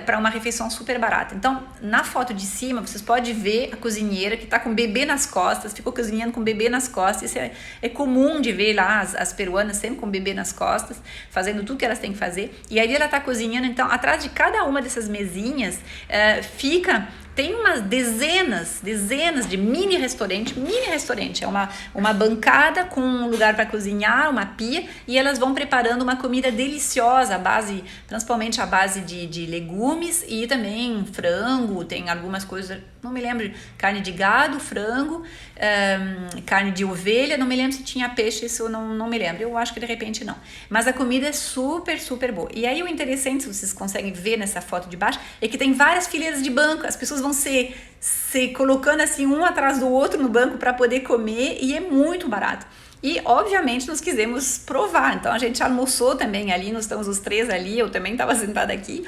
para uma refeição super barata. Então, na foto de cima, vocês podem ver a cozinheira que está com o bebê nas costas, ficou cozinhando com o bebê nas costas. Isso é comum de ver lá as peruanas sempre com o bebê nas costas, fazendo tudo que elas têm que fazer, e aí ela tá cozinhando. Então atrás de cada uma dessas mesinhas tem umas dezenas de mini restaurante, é uma bancada com um lugar para cozinhar, uma pia, e elas vão preparando uma comida deliciosa, principalmente à base de legumes e também frango, tem algumas coisas, não me lembro, carne de gado, frango, carne de ovelha, não me lembro se tinha peixe, isso eu não me lembro, eu acho que de repente não, mas a comida é super, super boa. E aí o interessante, se vocês conseguem ver nessa foto de baixo, é que tem várias fileiras de banco, as pessoas vão se colocando assim um atrás do outro no banco para poder comer, e é muito barato. E obviamente nós quisemos provar, então a gente almoçou também ali, nós estamos os três ali, eu também estava sentada aqui,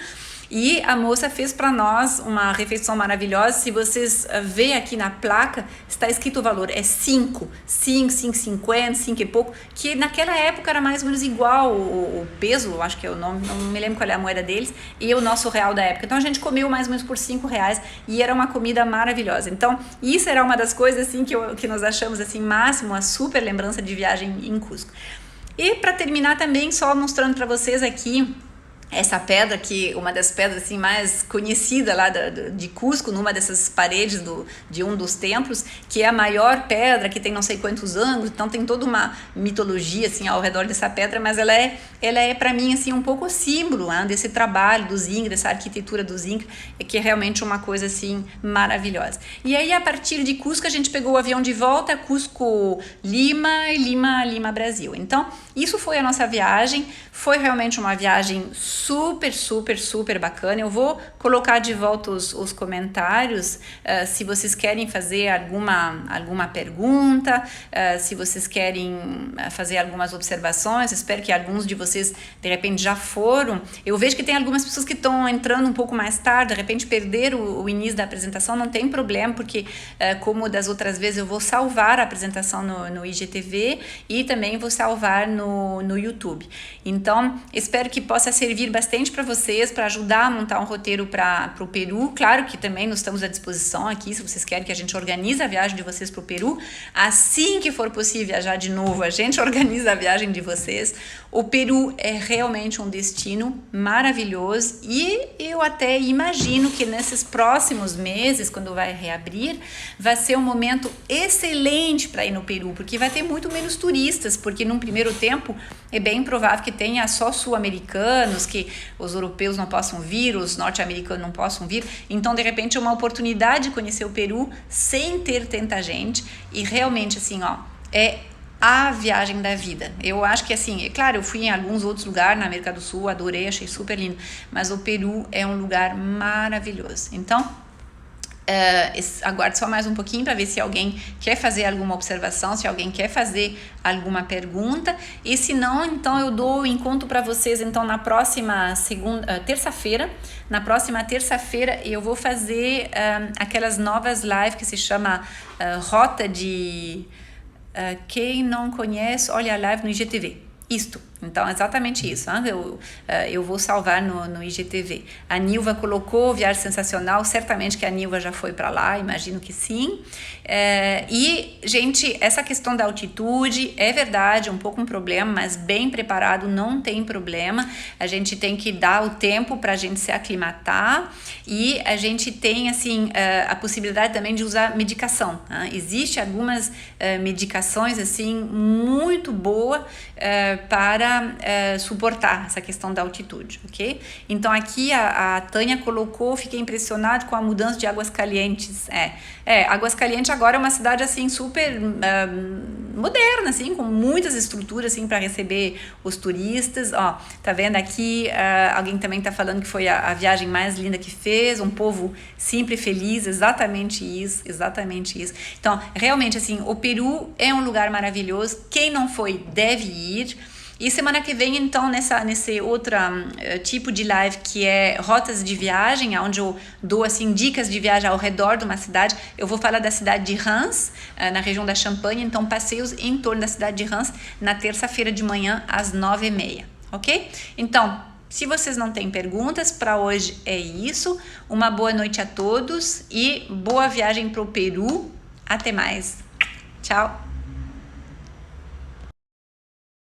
e a moça fez para nós uma refeição maravilhosa. Se vocês verem aqui na placa, está escrito o valor, é 5,50, 5 e pouco, que naquela época era mais ou menos igual o peso, eu acho que é o nome, não me lembro qual é a moeda deles, e o nosso real da época. Então a gente comeu mais ou menos por R$5 e era uma comida maravilhosa. Então isso era uma das coisas assim que nós achamos assim máximo, uma super lembrança de viagem em Cusco. E para terminar também, só mostrando para vocês aqui essa pedra, que uma das pedras assim mais conhecidas lá de Cusco, numa dessas paredes de um dos templos, que é a maior pedra, que tem não sei quantos ângulos, então tem toda uma mitologia assim ao redor dessa pedra, mas ela é para mim assim um pouco símbolo, né, desse trabalho dos Incas, dessa arquitetura dos Incas, que é realmente uma coisa assim maravilhosa. E aí a partir de Cusco a gente pegou o avião de volta, Cusco, Lima e Lima, Brasil. Então isso foi a nossa viagem, foi realmente uma viagem super, super, super bacana. Eu vou colocar de volta os comentários, se vocês querem fazer alguma pergunta, se vocês querem fazer algumas observações. Espero que alguns de vocês de repente já foram. Eu vejo que tem algumas pessoas que estão entrando um pouco mais tarde, de repente perderam o início da apresentação, não tem problema, porque como das outras vezes eu vou salvar a apresentação no IGTV e também vou salvar no YouTube. Então espero que possa servir bastante para vocês, para ajudar a montar um roteiro para o Peru. Claro que também nós estamos à disposição aqui, se vocês querem que a gente organize a viagem de vocês para o Peru. Assim que for possível viajar de novo, a gente organiza a viagem de vocês. O Peru é realmente um destino maravilhoso, e eu até imagino que nesses próximos meses, quando vai reabrir, vai ser um momento excelente para ir no Peru, porque vai ter muito menos turistas, porque num primeiro tempo é bem provável que tenha só sul-americanos, que os europeus não possam vir, os norte-americanos não possam vir. Então, de repente, é uma oportunidade de conhecer o Peru sem ter tanta gente, e realmente, assim, ó, é a viagem da vida. Eu acho que, assim, é claro, eu fui em alguns outros lugares na América do Sul, adorei, achei super lindo, mas o Peru é um lugar maravilhoso. Então, aguardo só mais um pouquinho para ver se alguém quer fazer alguma observação, se alguém quer fazer alguma pergunta, e se não, então eu dou o encontro para vocês então na próxima terça-feira. Na próxima terça-feira eu vou fazer aquelas novas lives que se chama Rota de... quem não conhece, olha a live no IGTV. Isto, então exatamente isso, hein? Eu vou salvar no IGTV. A Nilva colocou Viagem Sensacional, certamente que a Nilva já foi para lá, imagino que sim. E, gente, essa questão da altitude é verdade, um pouco um problema, mas bem preparado não tem problema. A gente tem que dar o tempo para a gente se aclimatar, e a gente tem assim a possibilidade também de usar medicação, hein? Existe algumas medicações assim muito boa para para suportar essa questão da altitude, ok? Então aqui a Tânia colocou, fiquei impressionado com a mudança de Aguascalientes. Aguascalientes agora é uma cidade assim super moderna, assim, com muitas estruturas assim para receber os turistas. Ó, tá vendo aqui? Alguém também tá falando que foi a viagem mais linda que fez, um povo simples e feliz, exatamente isso. Então, realmente assim, o Peru é um lugar maravilhoso. Quem não foi deve ir. E semana que vem, então, nesse outro tipo de live que é rotas de viagem, onde eu dou assim, dicas de viagem ao redor de uma cidade, eu vou falar da cidade de Reims, na região da Champagne, então passeios em torno da cidade de Reims na terça-feira de manhã às 9h30, ok? Então, se vocês não têm perguntas, para hoje é isso. Uma boa noite a todos e boa viagem para o Peru. Até mais. Tchau.